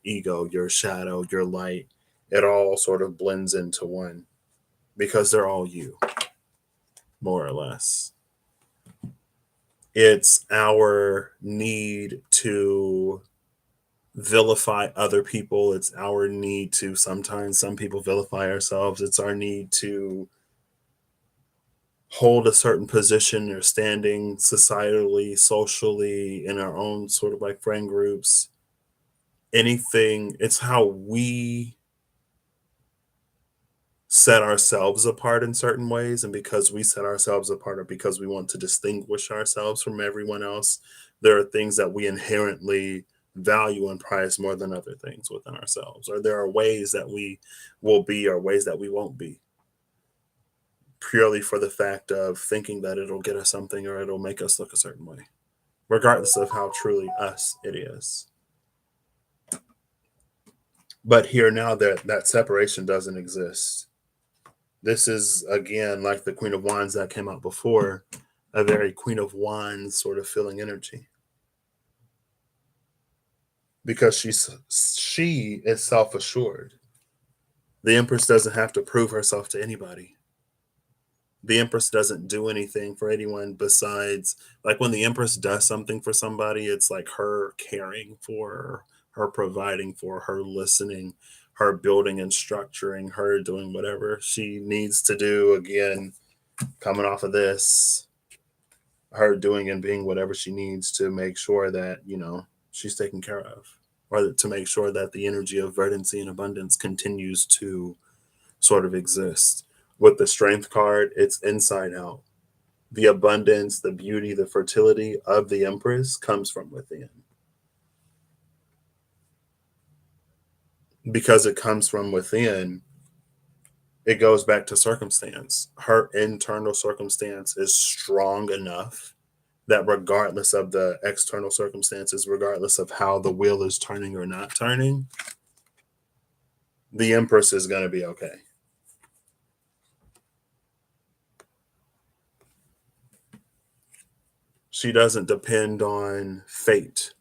ego, your shadow, your light. It all sort of blends into one because they're all you, more or less. It's our need to vilify other people. It's our need to sometimes some people vilify ourselves. It's our need to hold a certain position or standing societally, socially, in our own sort of like friend groups. Anything, it's how we set ourselves apart in certain ways. And because we set ourselves apart or because we want to distinguish ourselves from everyone else, there are things that we inherently value and prize more than other things within ourselves. Or there are ways that we will be or ways that we won't be purely for the fact of thinking that it'll get us something or it'll make us look a certain way, regardless of how truly us it is. But here now that separation doesn't exist. This is again like the Queen of Wands that came out before, a very Queen of Wands sort of feeling energy because she is self assured. The Empress doesn't have to prove herself to anybody. The Empress doesn't do anything for anyone besides like when the Empress does something for somebody, it's like her caring for, her providing for, her listening, her building and structuring, her doing whatever she needs to do. Again, coming off of this, her doing and being whatever she needs to make sure that, she's taken care of, or to make sure that the energy of verdancy and abundance continues to sort of exist. With the strength card, it's inside out. The abundance, the beauty, the fertility of the Empress comes from within. Because it comes from within, it goes back to circumstance. Her internal circumstance is strong enough that regardless of the external circumstances, regardless of how the wheel is turning or not turning, the Empress is going to be okay. She doesn't depend on fate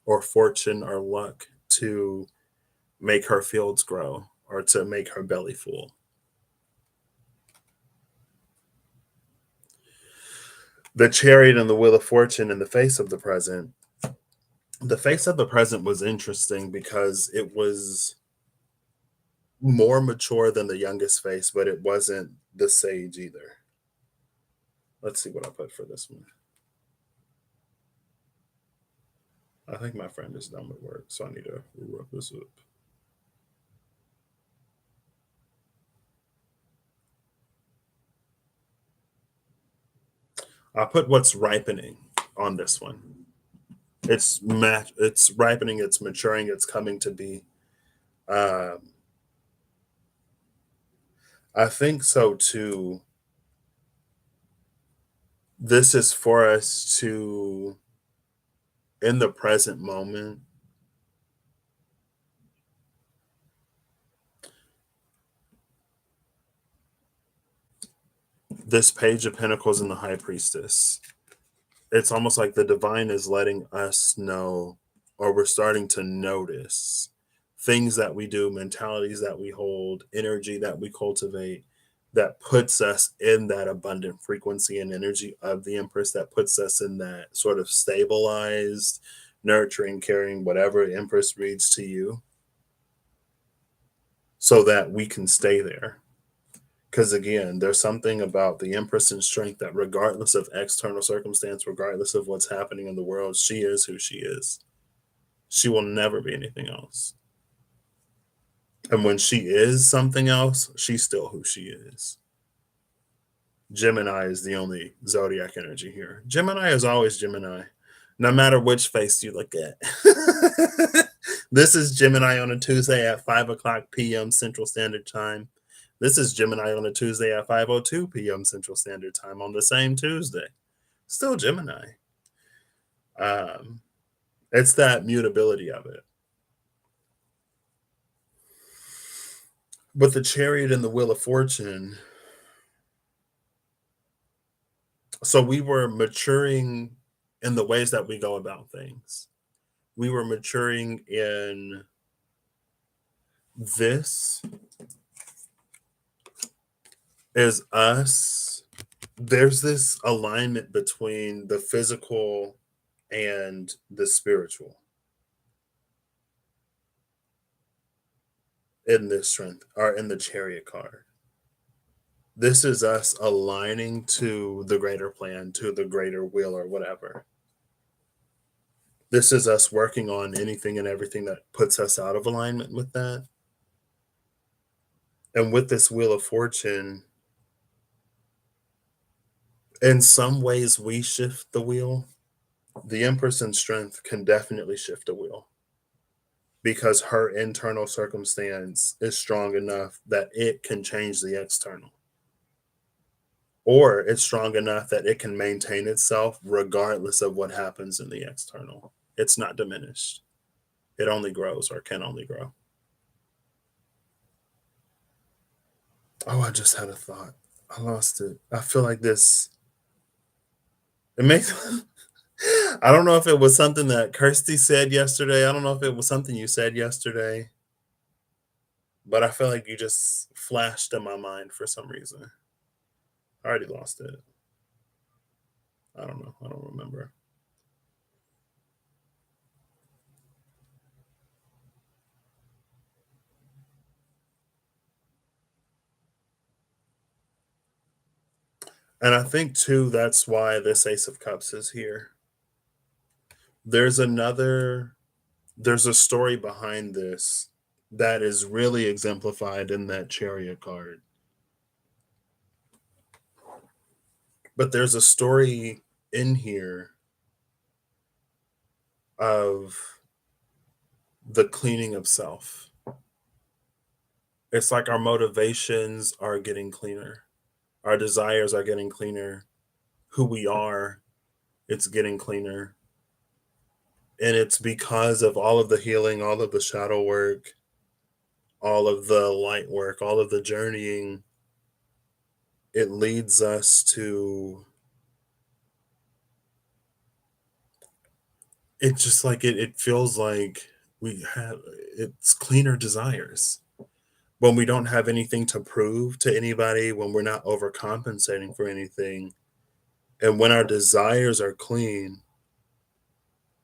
or fortune or luck to make her fields grow or to make her belly full. The Chariot and the Wheel of Fortune in the face of the present. The face of the present was interesting because it was more mature than the youngest face, but it wasn't the sage either. Let's see what I put for this one. I think my friend is done with work, so I need to rub this up. I put what's ripening on this one. It's ripening, it's maturing, it's coming to be. Um, I think so too. This is for us to, in the present moment, this Page of Pentacles and the High Priestess. It's almost like the divine is letting us know, or we're starting to notice things that we do, mentalities that we hold, energy that we cultivate that puts us in that abundant frequency and energy of the Empress, that puts us in that sort of stabilized, nurturing, caring, whatever Empress reads to you, so that we can stay there. Because again, there's something about the Empress in strength that regardless of external circumstance, regardless of what's happening in the world, she is who she is. She will never be anything else. And when she is something else, she's still who she is. Gemini is the only zodiac energy here. Gemini is always Gemini, no matter which face you look at. This is Gemini on a Tuesday at 5 o'clock p.m. Central Standard Time. This is Gemini on a Tuesday at 5:02 p.m. Central Standard Time on the same Tuesday. Still Gemini. Um, it's that mutability of it. But the Chariot and the Wheel of Fortune, so we were maturing in the ways that we go about things. We were maturing in this is us. There's this alignment between the physical and the spiritual in this strength or in the Chariot card. This is us aligning to the greater plan, to the greater will, or whatever. This is us working on anything and everything that puts us out of alignment with that. And with this Wheel of Fortune, in some ways we shift the wheel. The Empress in strength can definitely shift a wheel because her internal circumstance is strong enough that it can change the external. Or it's strong enough that it can maintain itself regardless of what happens in the external. It's not diminished. It only grows or can only grow. Oh, I just had a thought. I lost it. I feel like this. It makes. I don't know if it was something that Kirsty said yesterday. I don't know if it was something you said yesterday. But I feel like you just flashed in my mind for some reason. I already lost it. I don't know. I don't remember. And I think too that's why this Ace of Cups is here. There's a story behind this that is really exemplified in that Chariot card. But there's a story in here of the cleaning of self. It's like our motivations are getting cleaner. Our desires are getting cleaner. Who we are, it's getting cleaner. And it's because of all of the healing, all of the shadow work, all of the light work, all of the journeying. It leads us to it just like it feels like we have it's cleaner desires when we don't have anything to prove to anybody, when we're not overcompensating for anything, and when our desires are clean,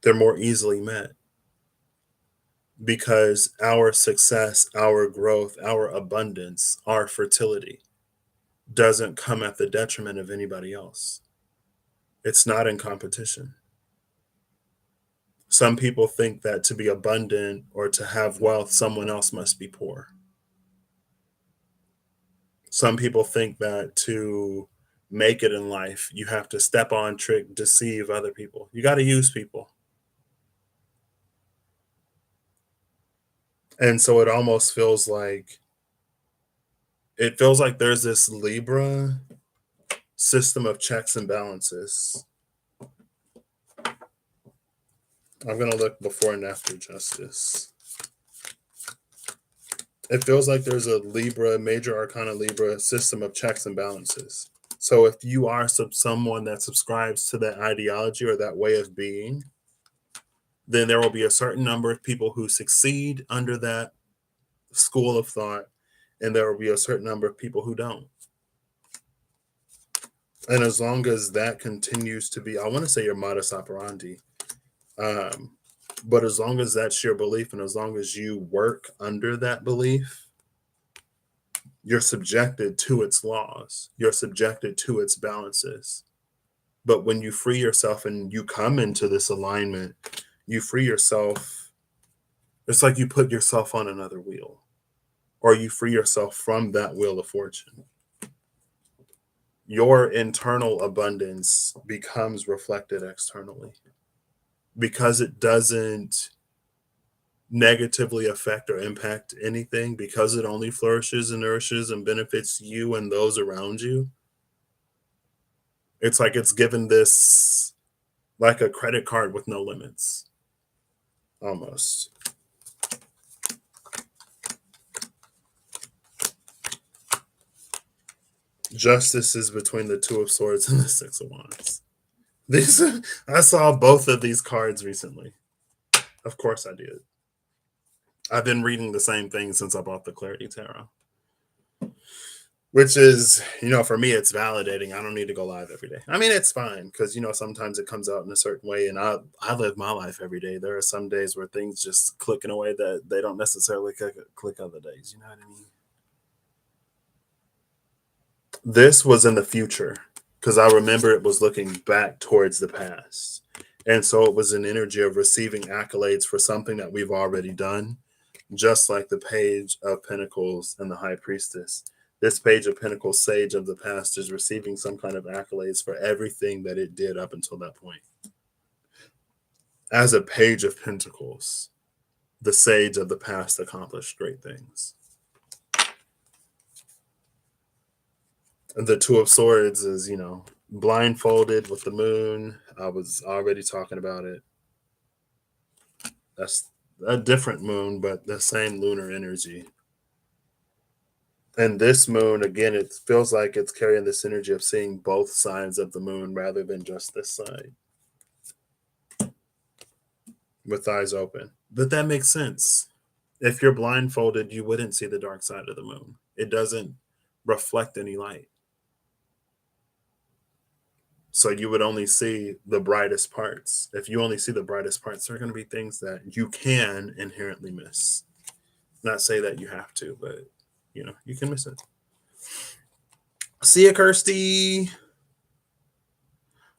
they're more easily met because our success, our growth, our abundance, our fertility doesn't come at the detriment of anybody else. It's not in competition. Some people think that to be abundant or to have wealth, someone else must be poor. Some people think that to make it in life, you have to step on, trick, deceive other people. You got to use people. And so it feels like there's this Libra system of checks and balances. I'm going to look before and after justice. It feels like there's a Libra, major arcana Libra system of checks and balances. So if you are someone that subscribes to that ideology or that way of being, then there will be a certain number of people who succeed under that school of thought, and there will be a certain number of people who don't. And as long as that continues to be, I want to say your modus operandi, but as long as that's your belief and as long as you work under that belief, You're subjected to its laws, you're subjected to its balances. But when you free yourself and you come into this alignment, you free yourself. It's like you put yourself on another wheel, or you free yourself from that wheel of fortune. Your internal abundance becomes reflected externally because it doesn't negatively affect or impact anything, because it only flourishes and nourishes and benefits you and those around you. It's like it's given this like a credit card with no limits, almost. Justice is between the Two of Swords and the Six of Wands. These I saw both of these cards recently. Of course I did. I've been reading the same thing since I bought the Clarity Tarot. Which is, for me, it's validating. I don't need to go live every day. I mean, it's fine because, sometimes it comes out in a certain way, and I live my life every day. There are some days where things just click in a way that they don't necessarily click other days. You know what I mean? This was in the future because I remember it was looking back towards the past. And so it was an energy of receiving accolades for something that we've already done, just like the Page of Pentacles and the High Priestess. This Page of Pentacles, Sage of the past, is receiving some kind of accolades for everything that it did up until that point. As a Page of Pentacles, the Sage of the past accomplished great things. And the Two of Swords is, blindfolded with the moon. I was already talking about it. That's a different moon, but the same lunar energy. And this moon, again, it feels like it's carrying this energy of seeing both sides of the moon rather than just this side. With eyes open. But that makes sense. If you're blindfolded, you wouldn't see the dark side of the moon. It doesn't reflect any light. So you would only see the brightest parts. If you only see the brightest parts, there are going to be things that you can inherently miss. Not say that you have to, but you can miss it. See ya, Kirsty.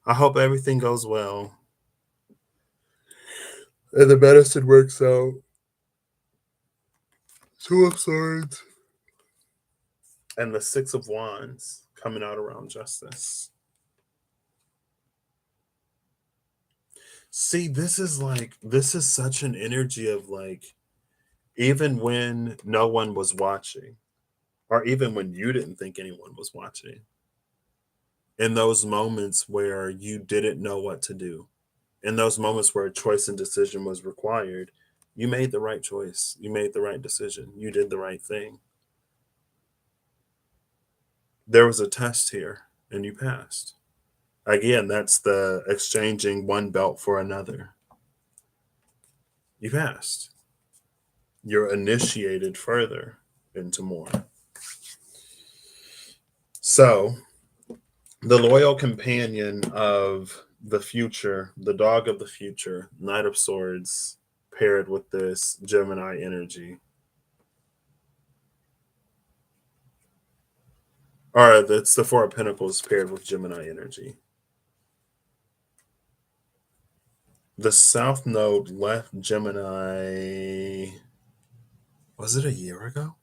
I hope everything goes well. And the medicine works out. Two of Swords. And the Six of Wands coming out around justice. See, this is such an energy of even when no one was watching, or even when you didn't think anyone was watching, in those moments where you didn't know what to do, in those moments where a choice and decision was required, you made the right choice. You made the right decision. You did the right thing. There was a test here, and you passed. Again, that's the exchanging one belt for another. You passed. You're initiated further into more. So, the loyal companion of the future, the dog of the future, Knight of Swords, paired with this Gemini energy. Or that's the Four of Pentacles paired with Gemini energy. The South Node left Gemini. Was it a year ago?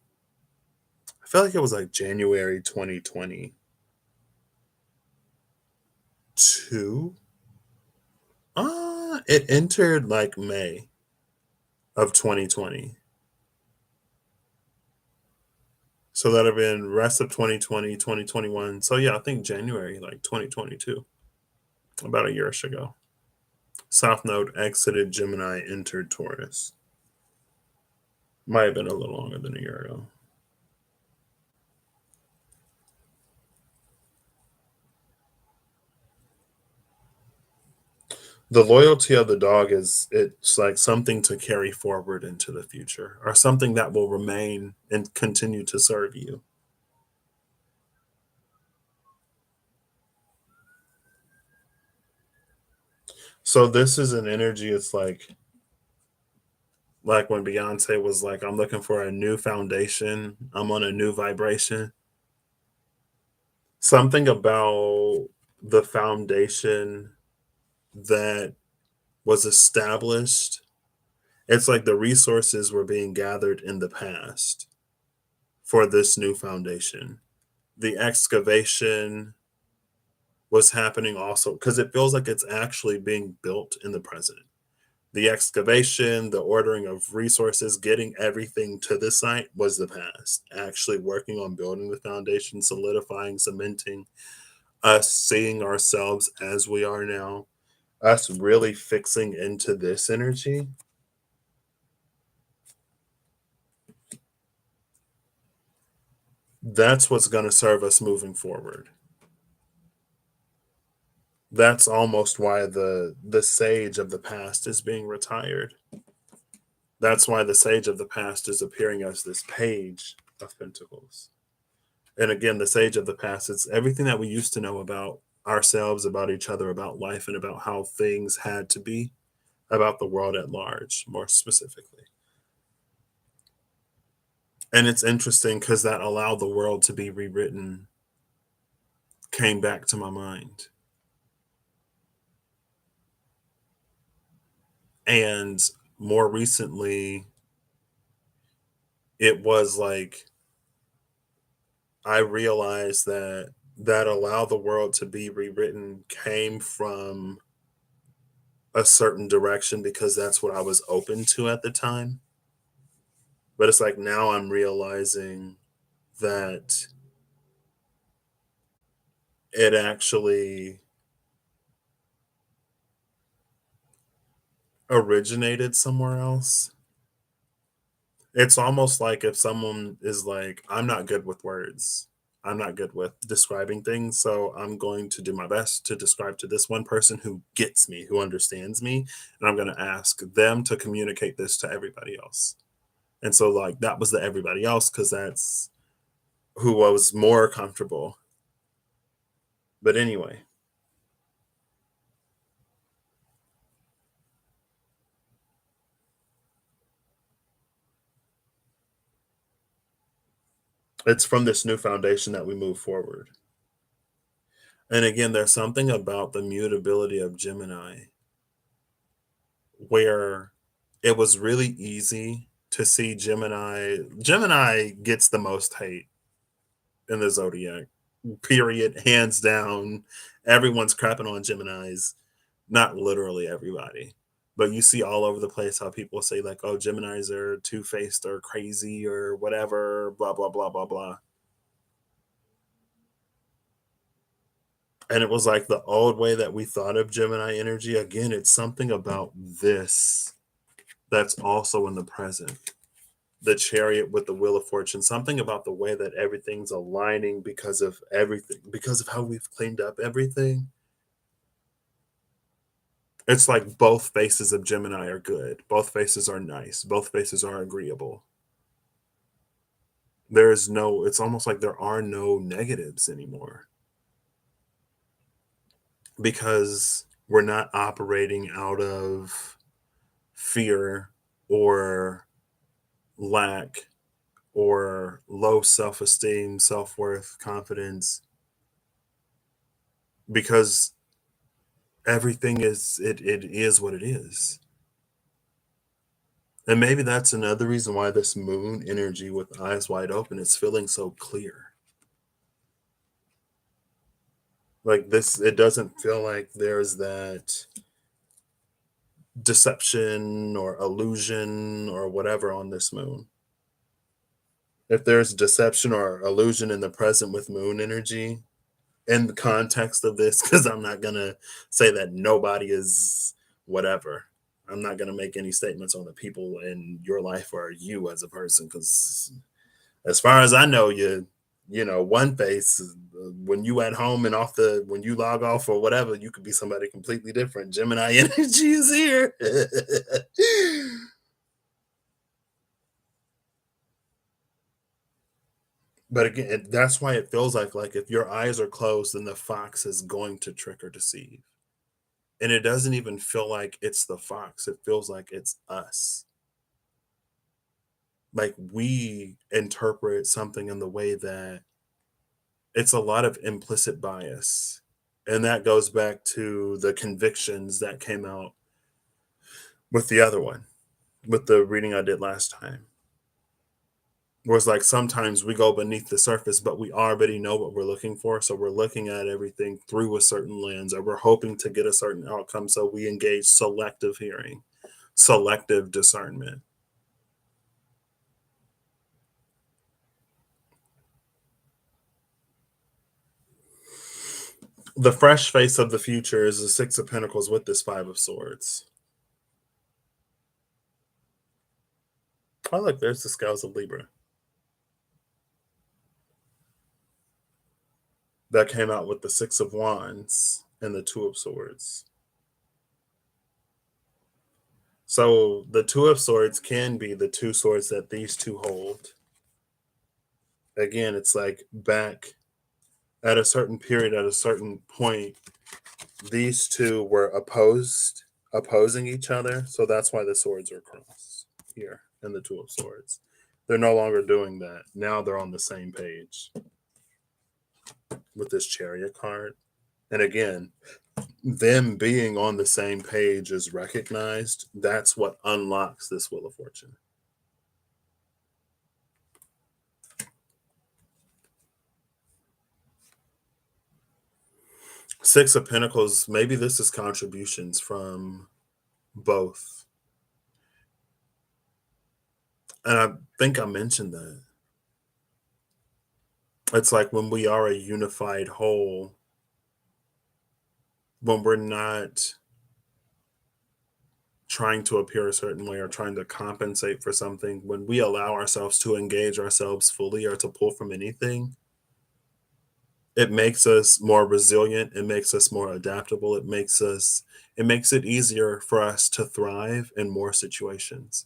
I feel like it was like January 2022. It entered like May of 2020. So that'd have been rest of 2020, 2021. So yeah, I think January, like 2022, about a year ago. South Node exited Gemini, entered Taurus. Might have been a little longer than a year ago. The loyalty of the dog it's like something to carry forward into the future, or something that will remain and continue to serve you. So this is an energy. It's like Like when Beyonce was like, I'm looking for a new foundation, I'm on a new vibration. Something about the foundation that was established, it's like the resources were being gathered in the past for this new foundation. The excavation was happening also because it feels like it's actually being built in the present. The excavation, the ordering of resources, getting everything to the site was the past. Actually working on building the foundation, solidifying, cementing, us seeing ourselves as we are now, us really fixing into this energy, that's what's going to serve us moving forward. That's almost why the sage of the past is being retired. That's why the sage of the past is appearing as this page of pentacles. And again, the sage of the past, it's everything that we used to know about ourselves, about each other, about life, and about how things had to be, about the world at large, more specifically. And it's interesting because that allowed the world to be rewritten came back to my mind. And more recently, it was like I realized that that allow the world to be rewritten came from a certain direction because that's what I was open to at the time. But it's like now I'm realizing that it actually originated somewhere else. It's almost like if someone is like, I'm not good with words. I'm not good with describing things. So I'm going to do my best to describe to this one person who gets me, who understands me. And I'm going to ask them to communicate this to everybody else. And so, like, that was the everybody else because that's who I was more comfortable. But anyway, it's from this new foundation that we move forward. And again, there's something about the mutability of Gemini where it was really easy to see Gemini. Gemini gets the most hate in the zodiac, period, hands down. Everyone's crapping on Geminis, not literally everybody. But you see all over the place how people say, like, oh, Geminis are two faced or crazy or whatever, blah, blah, blah, blah, blah. And it was like the old way that we thought of Gemini energy. Again, it's something about this that's also in the present. The chariot with the wheel of fortune, something about the way that everything's aligning because of everything, because of how we've cleaned up everything. It's like both faces of Gemini are good. Both faces are nice. Both faces are agreeable. There's no, it's almost like there are no negatives anymore because we're not operating out of fear or lack or low self esteem, self worth, confidence, because everything is, it is what it is. And maybe that's another reason why this moon energy with eyes wide open is feeling so clear. Like this, it doesn't feel like there's that deception or illusion or whatever on this moon. If there's deception or illusion in the present with moon energy, in the context of this, because I'm not gonna say that nobody is whatever. I'm not gonna make any statements on the people in your life or you as a person, because as far as I know, you know, one face when you at home and off the when you log off or whatever, you could be somebody completely different. Gemini energy is here. But again, that's why it feels like if your eyes are closed, then the fox is going to trick or deceive. And it doesn't even feel like it's the fox. It feels like it's us. Like we interpret something in the way that it's a lot of implicit bias. And that goes back to the convictions that came out with the other one, with the reading I did last time. Where it's like sometimes we go beneath the surface, but we already know what we're looking for. So we're looking at everything through a certain lens, or we're hoping to get a certain outcome. So we engage selective hearing, selective discernment. The fresh face of the future is the Six of Pentacles with this Five of Swords. Oh, look, there's the scales of Libra that came out with the Six of Wands and the Two of Swords. So the Two of Swords can be the two swords that these two hold. Again, it's like back at a certain period, at a certain point, these two were opposing each other. So that's why the swords are crossed here in the Two of Swords. They're no longer doing that. Now they're on the same page with this Chariot card. And again, them being on the same page is recognized. That's what unlocks this Wheel of Fortune. Six of Pentacles, maybe this is contributions from both. And I think I mentioned that. It's like when we are a unified whole, when we're not trying to appear a certain way or trying to compensate for something, when we allow ourselves to engage ourselves fully or to pull from anything, it makes us more resilient, it makes us more adaptable, it makes it easier for us to thrive in more situations.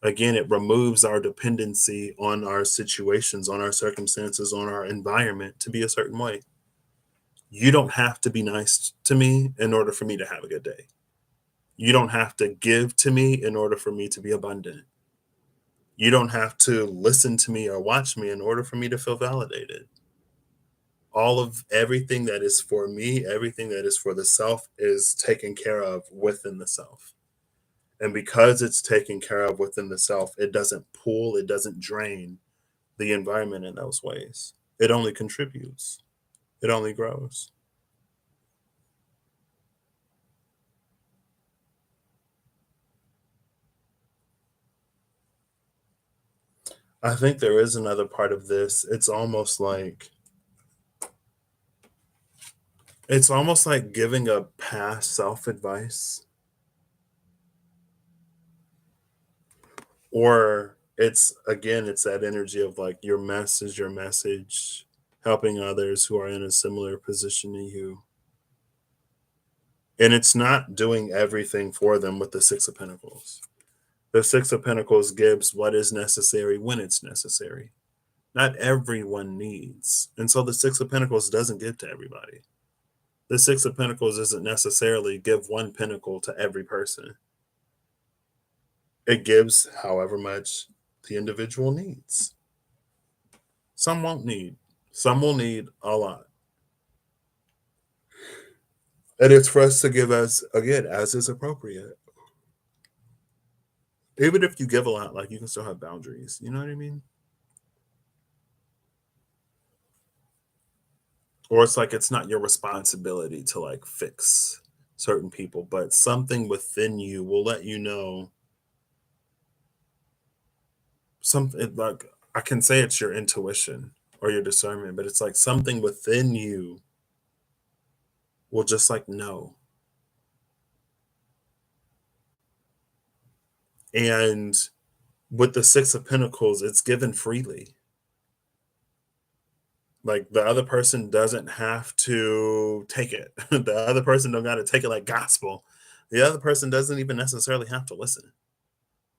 Again, it removes our dependency on our situations, on our circumstances, on our environment to be a certain way. You don't have to be nice to me in order for me to have a good day. You don't have to give to me in order for me to be abundant. You don't have to listen to me or watch me in order for me to feel validated. All of everything that is for me, everything that is for the self is taken care of within the self. And because it's taken care of within the self, it doesn't pull, it doesn't drain the environment in those ways. It only contributes, it only grows. I think there is another part of this. It's almost like giving a past self advice, or it's that energy of like your mess is your message, helping others who are in a similar position to you. And it's not doing everything for them with the Six of Pentacles. The Six of Pentacles gives what is necessary when it's necessary. Not everyone needs. And so the Six of Pentacles doesn't give to everybody. The Six of Pentacles doesn't necessarily give one pentacle to every person. It gives however much the individual needs. Some won't need, some will need a lot. And it's for us to give as, again, as is appropriate. Even if you give a lot, like you can still have boundaries. You know what I mean? Or it's like it's not your responsibility to like fix certain people, but something within you will let you know something like I can say it's your intuition or your discernment, but it's like something within you will just like know. And with the Six of Pentacles, it's given freely. Like the other person doesn't have to take it. The other person don't got to take it like gospel. The other person doesn't even necessarily have to listen.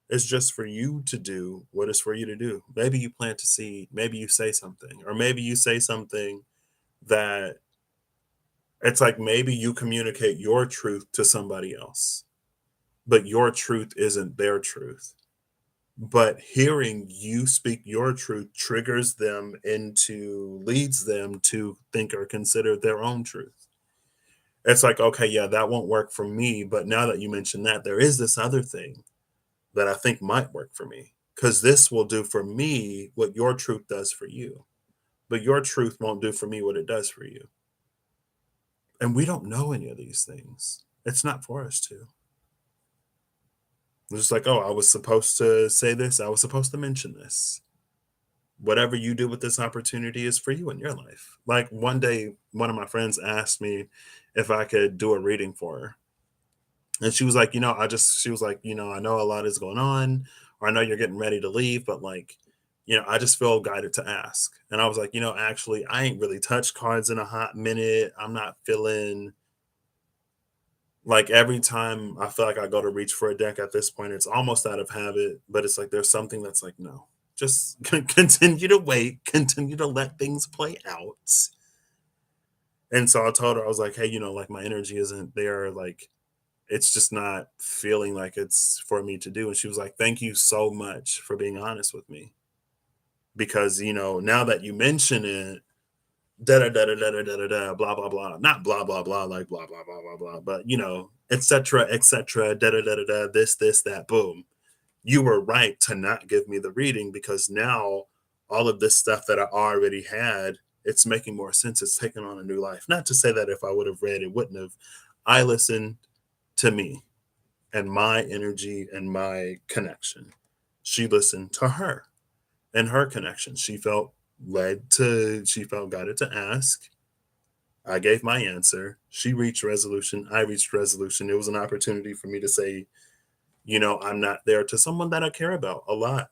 It's just for you to do what is for you to do. Maybe you plant a seed, maybe you say something, or maybe you say something that it's like maybe you communicate your truth to somebody else, but your truth isn't their truth. but hearing you speak your truth leads them to think or consider their own truth. It's like, okay, yeah, that won't work for me, but now that you mention that, there is this other thing that I think might work for me, because this will do for me what your truth does for you, but your truth won't do for me what it does for you. And we don't know any of these things. It's not for us to. It's just like, oh, I was supposed to say this. I was supposed to mention this. Whatever you do with this opportunity is for you in your life. Like one day, one of my friends asked me if I could do a reading for her. And she was like, she was like, I know a lot is going on, or I know you're getting ready to leave, but like, I just feel guided to ask. And I was like, actually, I ain't really touched cards in a hot minute. I'm not feeling like every time I feel like I go to reach for a deck at this point, it's almost out of habit, but it's like there's something that's like, no, just continue to wait, continue to let things play out. And so I told her, I was like, hey, like my energy isn't there. Like, it's just not feeling like it's for me to do. And she was like, thank you so much for being honest with me. Because, now that you mention it, da da da da da da da da blah blah blah. Not blah blah blah like blah blah blah blah blah, but etc. Da da da da da this that boom. You were right to not give me the reading, because now all of this stuff that I already had, it's making more sense. It's taking on a new life. Not to say that if I would have read it wouldn't have. I listened to me and my energy and my connection. She listened to her and her connection. She felt guided to ask. I gave my answer. She reached resolution. I reached resolution. It was an opportunity for me to say, I'm not there, to someone that I care about a lot.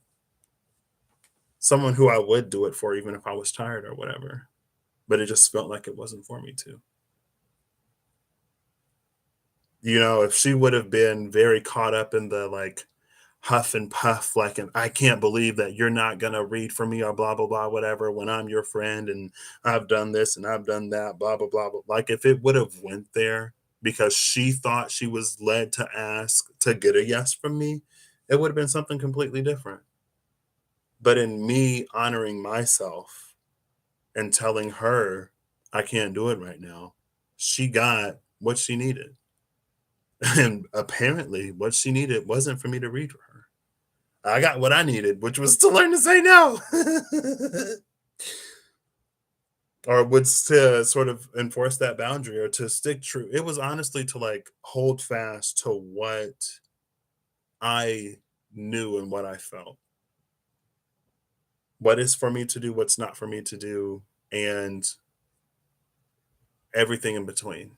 Someone who I would do it for, even if I was tired or whatever. But it just felt like it wasn't for me to. If she would have been very caught up in the like huff and puff, like, and I can't believe that you're not gonna read for me or blah blah blah, whatever, when I'm your friend and I've done this and I've done that, blah blah blah. Like if it would have went there because she thought she was led to ask to get a yes from me, it would have been something completely different. But in me honoring myself and telling her I can't do it right now, she got what she needed. And apparently, what she needed wasn't for me to read for her. I got what I needed, which was to learn to say no. Or was to sort of enforce that boundary or to stick true. It was honestly to like hold fast to what I knew and what I felt. What is for me to do, what's not for me to do, and everything in between.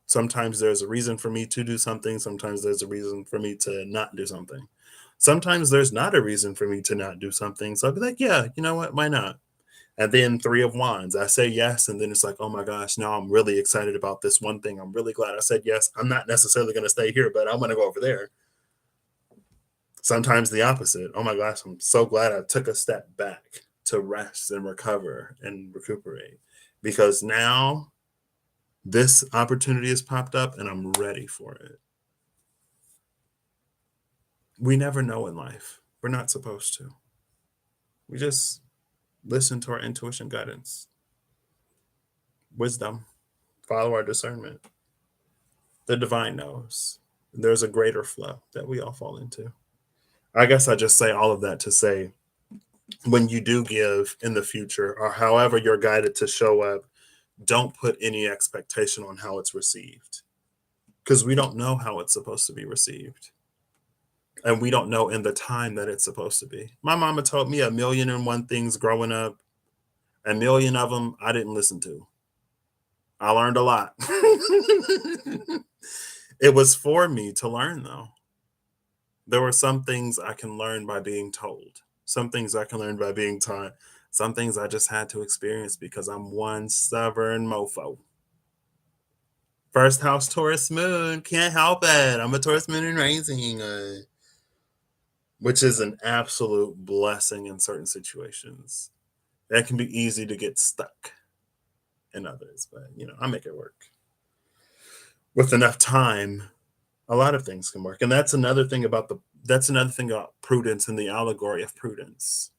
Sometimes there's a reason for me to do something. Sometimes there's a reason for me to not do something. Sometimes there's not a reason for me to not do something. So I'll be like, yeah, you know what? Why not? And then Three of Wands, I say yes. And then it's like, oh my gosh, now I'm really excited about this one thing. I'm really glad I said yes. I'm not necessarily going to stay here, but I'm going to go over there. Sometimes the opposite. Oh my gosh, I'm so glad I took a step back to rest and recover and recuperate, because now this opportunity has popped up and I'm ready for it. We never know in life. We're not supposed to. We just listen to our intuition guidance, wisdom, follow our discernment. The divine knows. There's a greater flow that we all fall into. I guess I just say all of that to say, when you do give in the future, or however you're guided to show up, don't put any expectation on how it's received, because we don't know how it's supposed to be received. And we don't know in the time that it's supposed to be. My mama told me a million and one things growing up. A million of them I didn't listen to. I learned a lot. It was for me to learn, though. There were some things I can learn by being told. Some things I can learn by being taught. Some things I just had to experience because I'm one stubborn mofo. First house Taurus moon, can't help it. I'm a Taurus moon and rising, which is an absolute blessing in certain situations. That can be easy to get stuck in others, but I make it work. With enough time, a lot of things can work. And that's another thing about That's another thing about prudence and the allegory of prudence.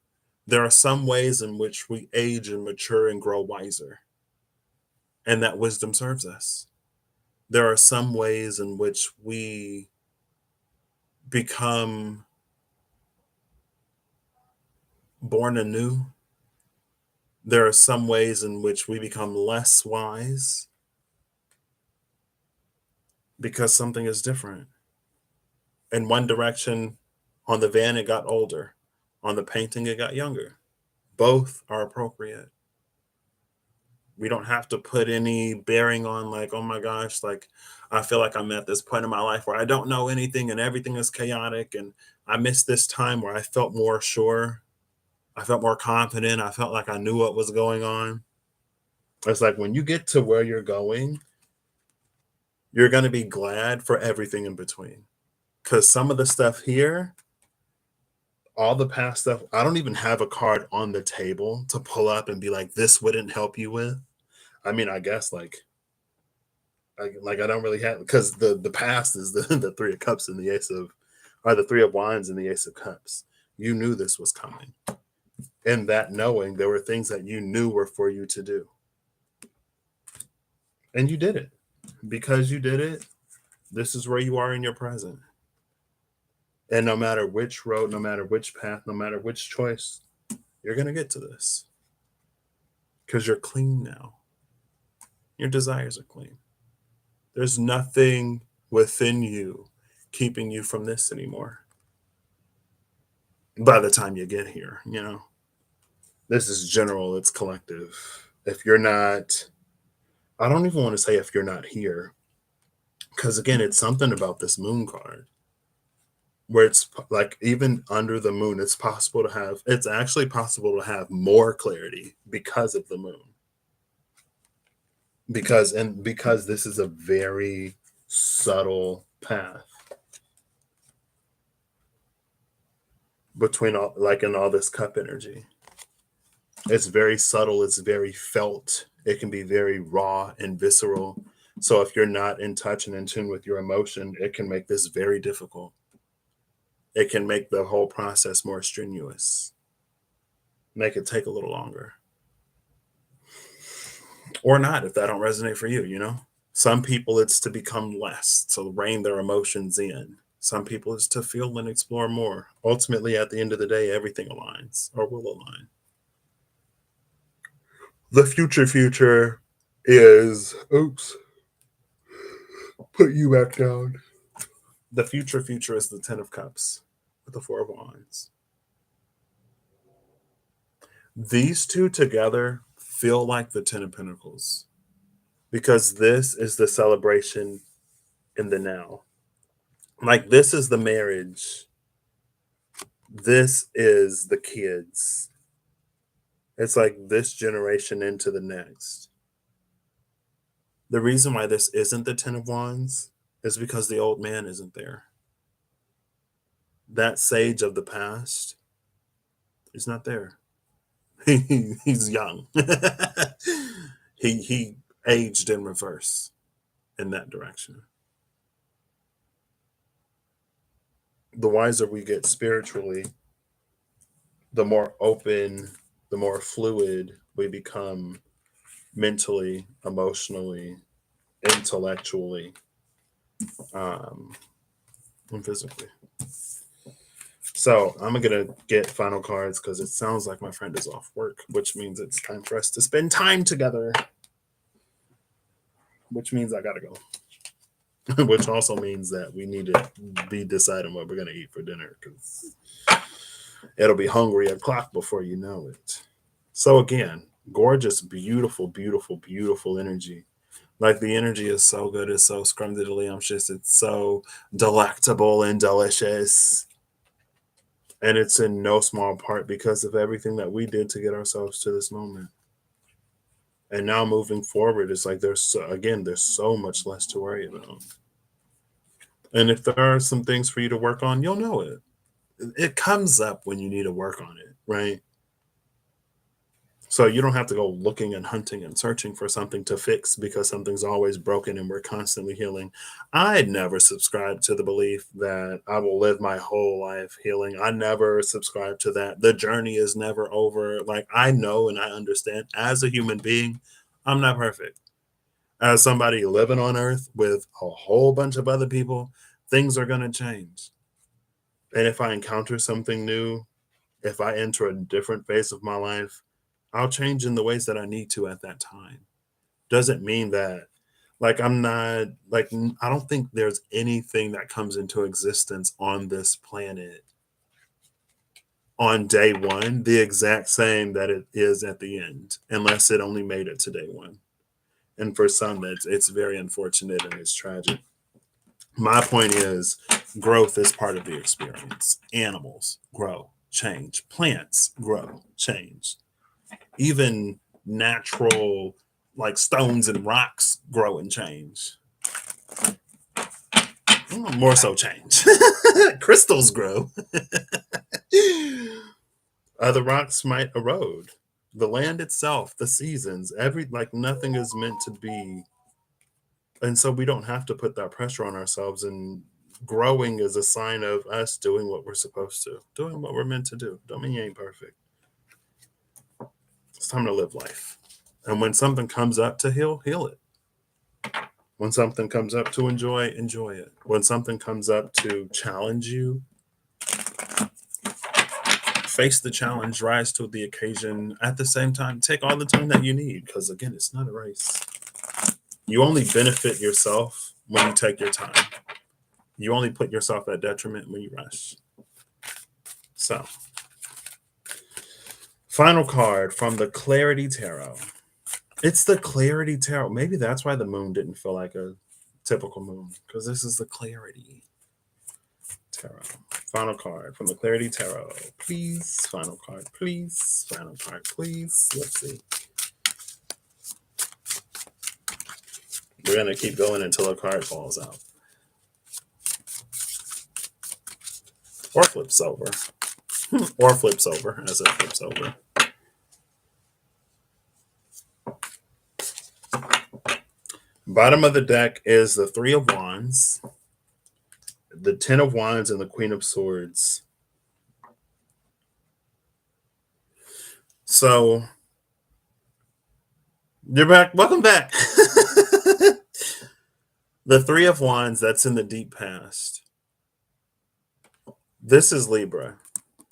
There are some ways in which we age and mature and grow wiser, and that wisdom serves us. There are some ways in which we become born anew. There are some ways in which we become less wise because something is different. In one direction, on the van, it got older. On the painting, it got younger. Both are appropriate. We don't have to put any bearing on, like, oh my gosh, like, I feel like I'm at this point in my life where I don't know anything and everything is chaotic. And I missed this time where I felt more sure. I felt more confident. I felt like I knew what was going on. It's like when you get to where you're going, you're going to be glad for everything in between. Because some of the stuff here, all the past stuff, I don't even have a card on the table to pull up and be like, this wouldn't help you with. I mean, I guess like I don't really have, because the past is the Three of Cups and the Ace of, or the Three of Wands and the Ace of Cups. You knew this was coming. In that knowing, there were things that you knew were for you to do. And you did it. Because you did it, this is where you are in your present. And no matter which road, no matter which path, no matter which choice, you're going to get to this. Because you're clean now. Your desires are clean. There's nothing within you keeping you from this anymore. By the time you get here, this is general, it's collective. If you're not, I don't even want to say if you're not here, because again, it's something about this moon card where it's like, even under the moon, it's actually possible to have more clarity because of the moon. Because this is a very subtle path between all, like, in all this cup energy. It's very subtle, it's very felt, it can be very raw and visceral. So if you're not in touch and in tune with your emotion, it can make this very difficult. It can make the whole process more strenuous, make it take a little longer. Or not, if that don't resonate for you. Some people it's to become less, to rein their emotions in. Some people it's to feel and explore more. Ultimately, at the end of the day, everything aligns or will align. The future is, oops, put you back down. The future is the Ten of Cups with the Four of Wands. These two together feel like the Ten of Pentacles because this is the celebration in the now. Like, this is the marriage. This is the kids. It's like this generation into the next. The reason why this isn't the Ten of Wands is because the old man isn't there. That sage of the past is not there. He's young. he aged in reverse in that direction. The wiser we get spiritually, the more open, the more fluid we become mentally, emotionally, intellectually, and physically. So I'm gonna get final cards because it sounds like my friend is off work, which means it's time for us to spend time together. Which means I gotta go. Which also means that we need to be deciding what we're gonna eat for dinner, because it'll be hungry o'clock before you know it. So again, gorgeous, beautiful, beautiful, beautiful energy. Like, the energy is so good, it's so scrumdiddlyumptious, it's so delectable and delicious. And it's in no small part because of everything that we did to get ourselves to this moment. And now moving forward, it's like there's so much less to worry about. And if there are some things for you to work on, you'll know it. It comes up when you need to work on it, right? So you don't have to go looking and hunting and searching for something to fix because something's always broken and we're constantly healing. I never subscribed to the belief that I will live my whole life healing. I never subscribed to that. The journey is never over. Like, I know and I understand as a human being, I'm not perfect. As somebody living on earth with a whole bunch of other people, things are going to change. And if I encounter something new, if I enter a different phase of my life, I'll change in the ways that I need to at that time. Doesn't mean that, like, I'm not, like, I don't think there's anything that comes into existence on this planet on day one the exact same that it is at the end, unless it only made it to day one. And for some, it's very unfortunate and it's tragic. My point is, growth is part of the experience. Animals grow, change. Plants grow, change. Even natural, like stones and rocks, grow and change. More so change. Crystals grow. Other rocks might erode. The land itself, the seasons, like nothing is meant to be. And so we don't have to put that pressure on ourselves. And growing is a sign of us doing what we're supposed to, doing what we're meant to do. Don't mean you ain't perfect. It's time to live life. And when something comes up to heal, heal it. When something comes up to enjoy, enjoy it. When something comes up to challenge you, face the challenge, rise to the occasion. At the same time, take all the time that you need, because again, it's not a race. You only benefit yourself when you take your time. You only put yourself at detriment when you rush. So, final card from the Clarity Tarot. It's the Clarity Tarot. Maybe that's why the moon didn't feel like a typical moon, because this is the Clarity Tarot. Final card from the Clarity Tarot. Please. Final card, please. Final card, please. Let's see. We're going to keep going until a card falls out. Or flips over. Or flips over as it flips over. Bottom of the deck is the Three of Wands, the Ten of Wands, and the Queen of Swords. So, you're back. Welcome back. The Three of Wands, that's in the deep past. This is Libra,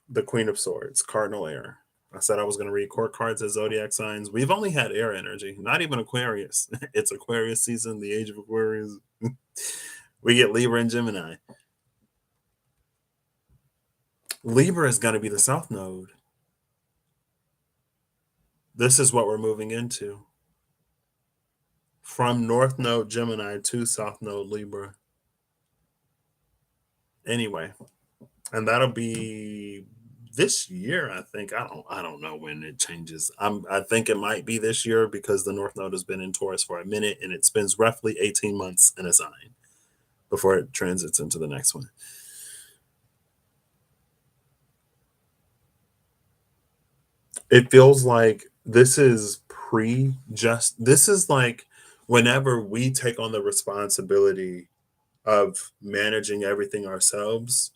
the Queen of Swords, cardinal air. I said I was going to read court cards as zodiac signs. We've only had air energy, not even Aquarius. It's Aquarius season, the age of Aquarius. We get Libra and Gemini. Libra is going to be the South Node. This is what we're moving into. From North Node Gemini to South Node Libra. Anyway, and that'll be this year, I think. I don't know when it changes. I think it might be this year because the North Node has been in Taurus for a minute and it spends roughly 18 months in a sign before it transits into the next one. It feels like this is this is like whenever we take on the responsibility of managing everything ourselves,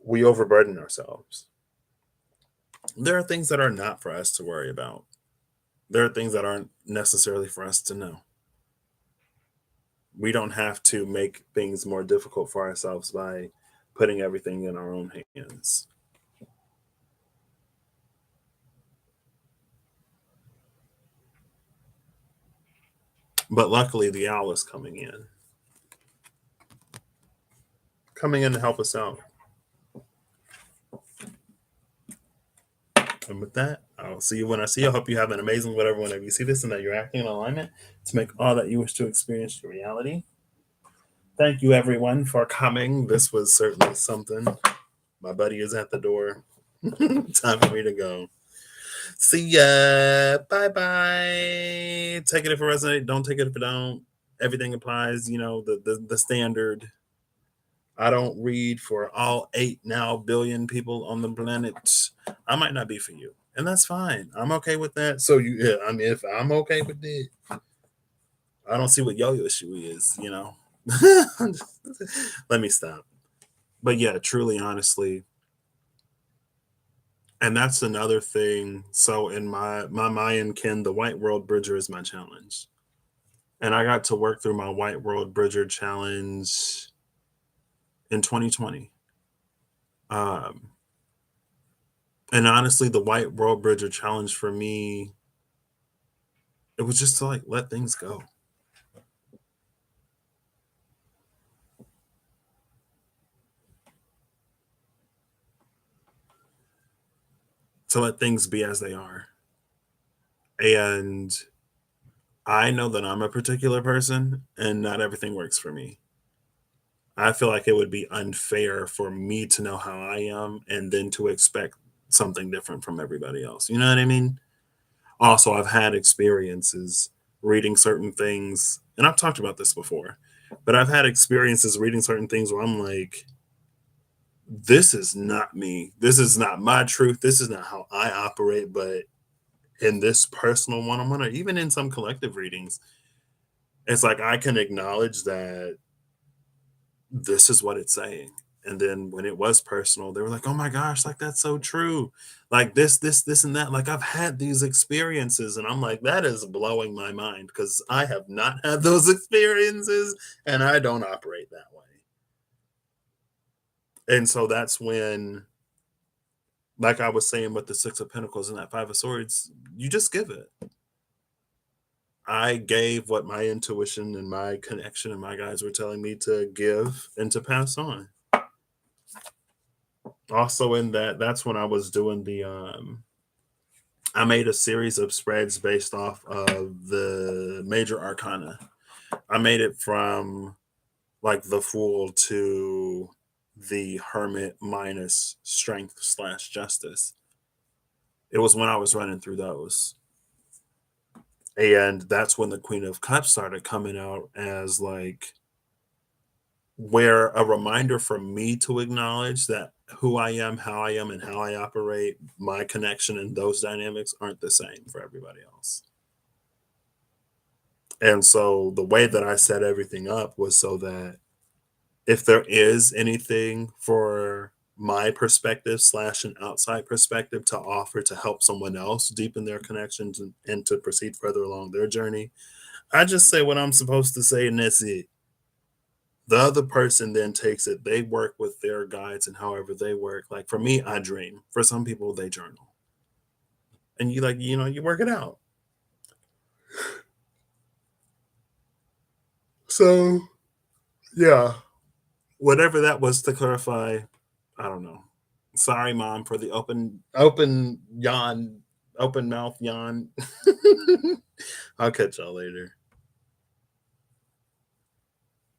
we overburden ourselves. There are things that are not for us to worry about. There are things that aren't necessarily for us to know. We don't have to make things more difficult for ourselves by putting everything in our own hands. But luckily, the owl is coming in to help us out. And with that, I'll see you when I see you. I hope you have an amazing whatever whenever you see this and that you're acting in alignment to make all that you wish to experience your reality. Thank you, everyone, for coming. This was certainly something. My buddy is at the door. Time for me to go. See ya. Bye-bye. Take it if it resonates. Don't take it if it don't. Everything applies, the standard. I don't read for all 8 now billion people on the planet. I might not be for you. And that's fine. I'm okay with that. So yeah, I mean, if I'm okay with it, I don't see what your issue is, you know. Let me stop. But yeah, truly, honestly, and that's another thing. So in my Mayan kin, the White World Bridger is my challenge, and I got to work through my White World Bridger challenge in 2020. Um, and honestly, the White World Bridger challenge for me, it was just to like let things go, to let things be as they are. And I know that I'm a particular person, and not everything works for me. I feel like it would be unfair for me to know how I am and then to expect something different from everybody else. You know what I mean? Also, I've had experiences reading certain things, and I've talked about this before, but I've had experiences reading certain things where I'm like, this is not me. This is not my truth. This is not how I operate. But in this personal one on one, or even in some collective readings, it's like I can acknowledge that this is what it's saying. And then when it was personal, they were like, oh my gosh, like that's so true. Like this, and that. Like I've had these experiences, and I'm like, that is blowing my mind because I have not had those experiences and I don't operate that way. And so that's when, like I was saying with the Six of Pentacles and that Five of Swords, you just give it. I gave what my intuition and my connection and my guides were telling me to give and to pass on. Also in that, that's when I was doing the I made a series of spreads based off of the major arcana. I made it from like the Fool to the Hermit minus strength slash justice. It was when I was running through those. And that's when the Queen of Cups started coming out as like where a reminder for me to acknowledge that who I am, how I am, and how I operate, my connection and those dynamics aren't the same for everybody else. And so the way that I set everything up was so that if there is anything for my perspective slash an outside perspective to offer to help someone else deepen their connections and to proceed further along their journey, I just say what I'm supposed to say and that's it. The other person then takes it, they work with their guides and however they work. Like for me, I dream. For some people, they journal. And you like, you know, you work it out. So yeah. Whatever that was to clarify, I don't know. Sorry, mom, for the open yawn, open mouth yawn. I'll catch y'all later.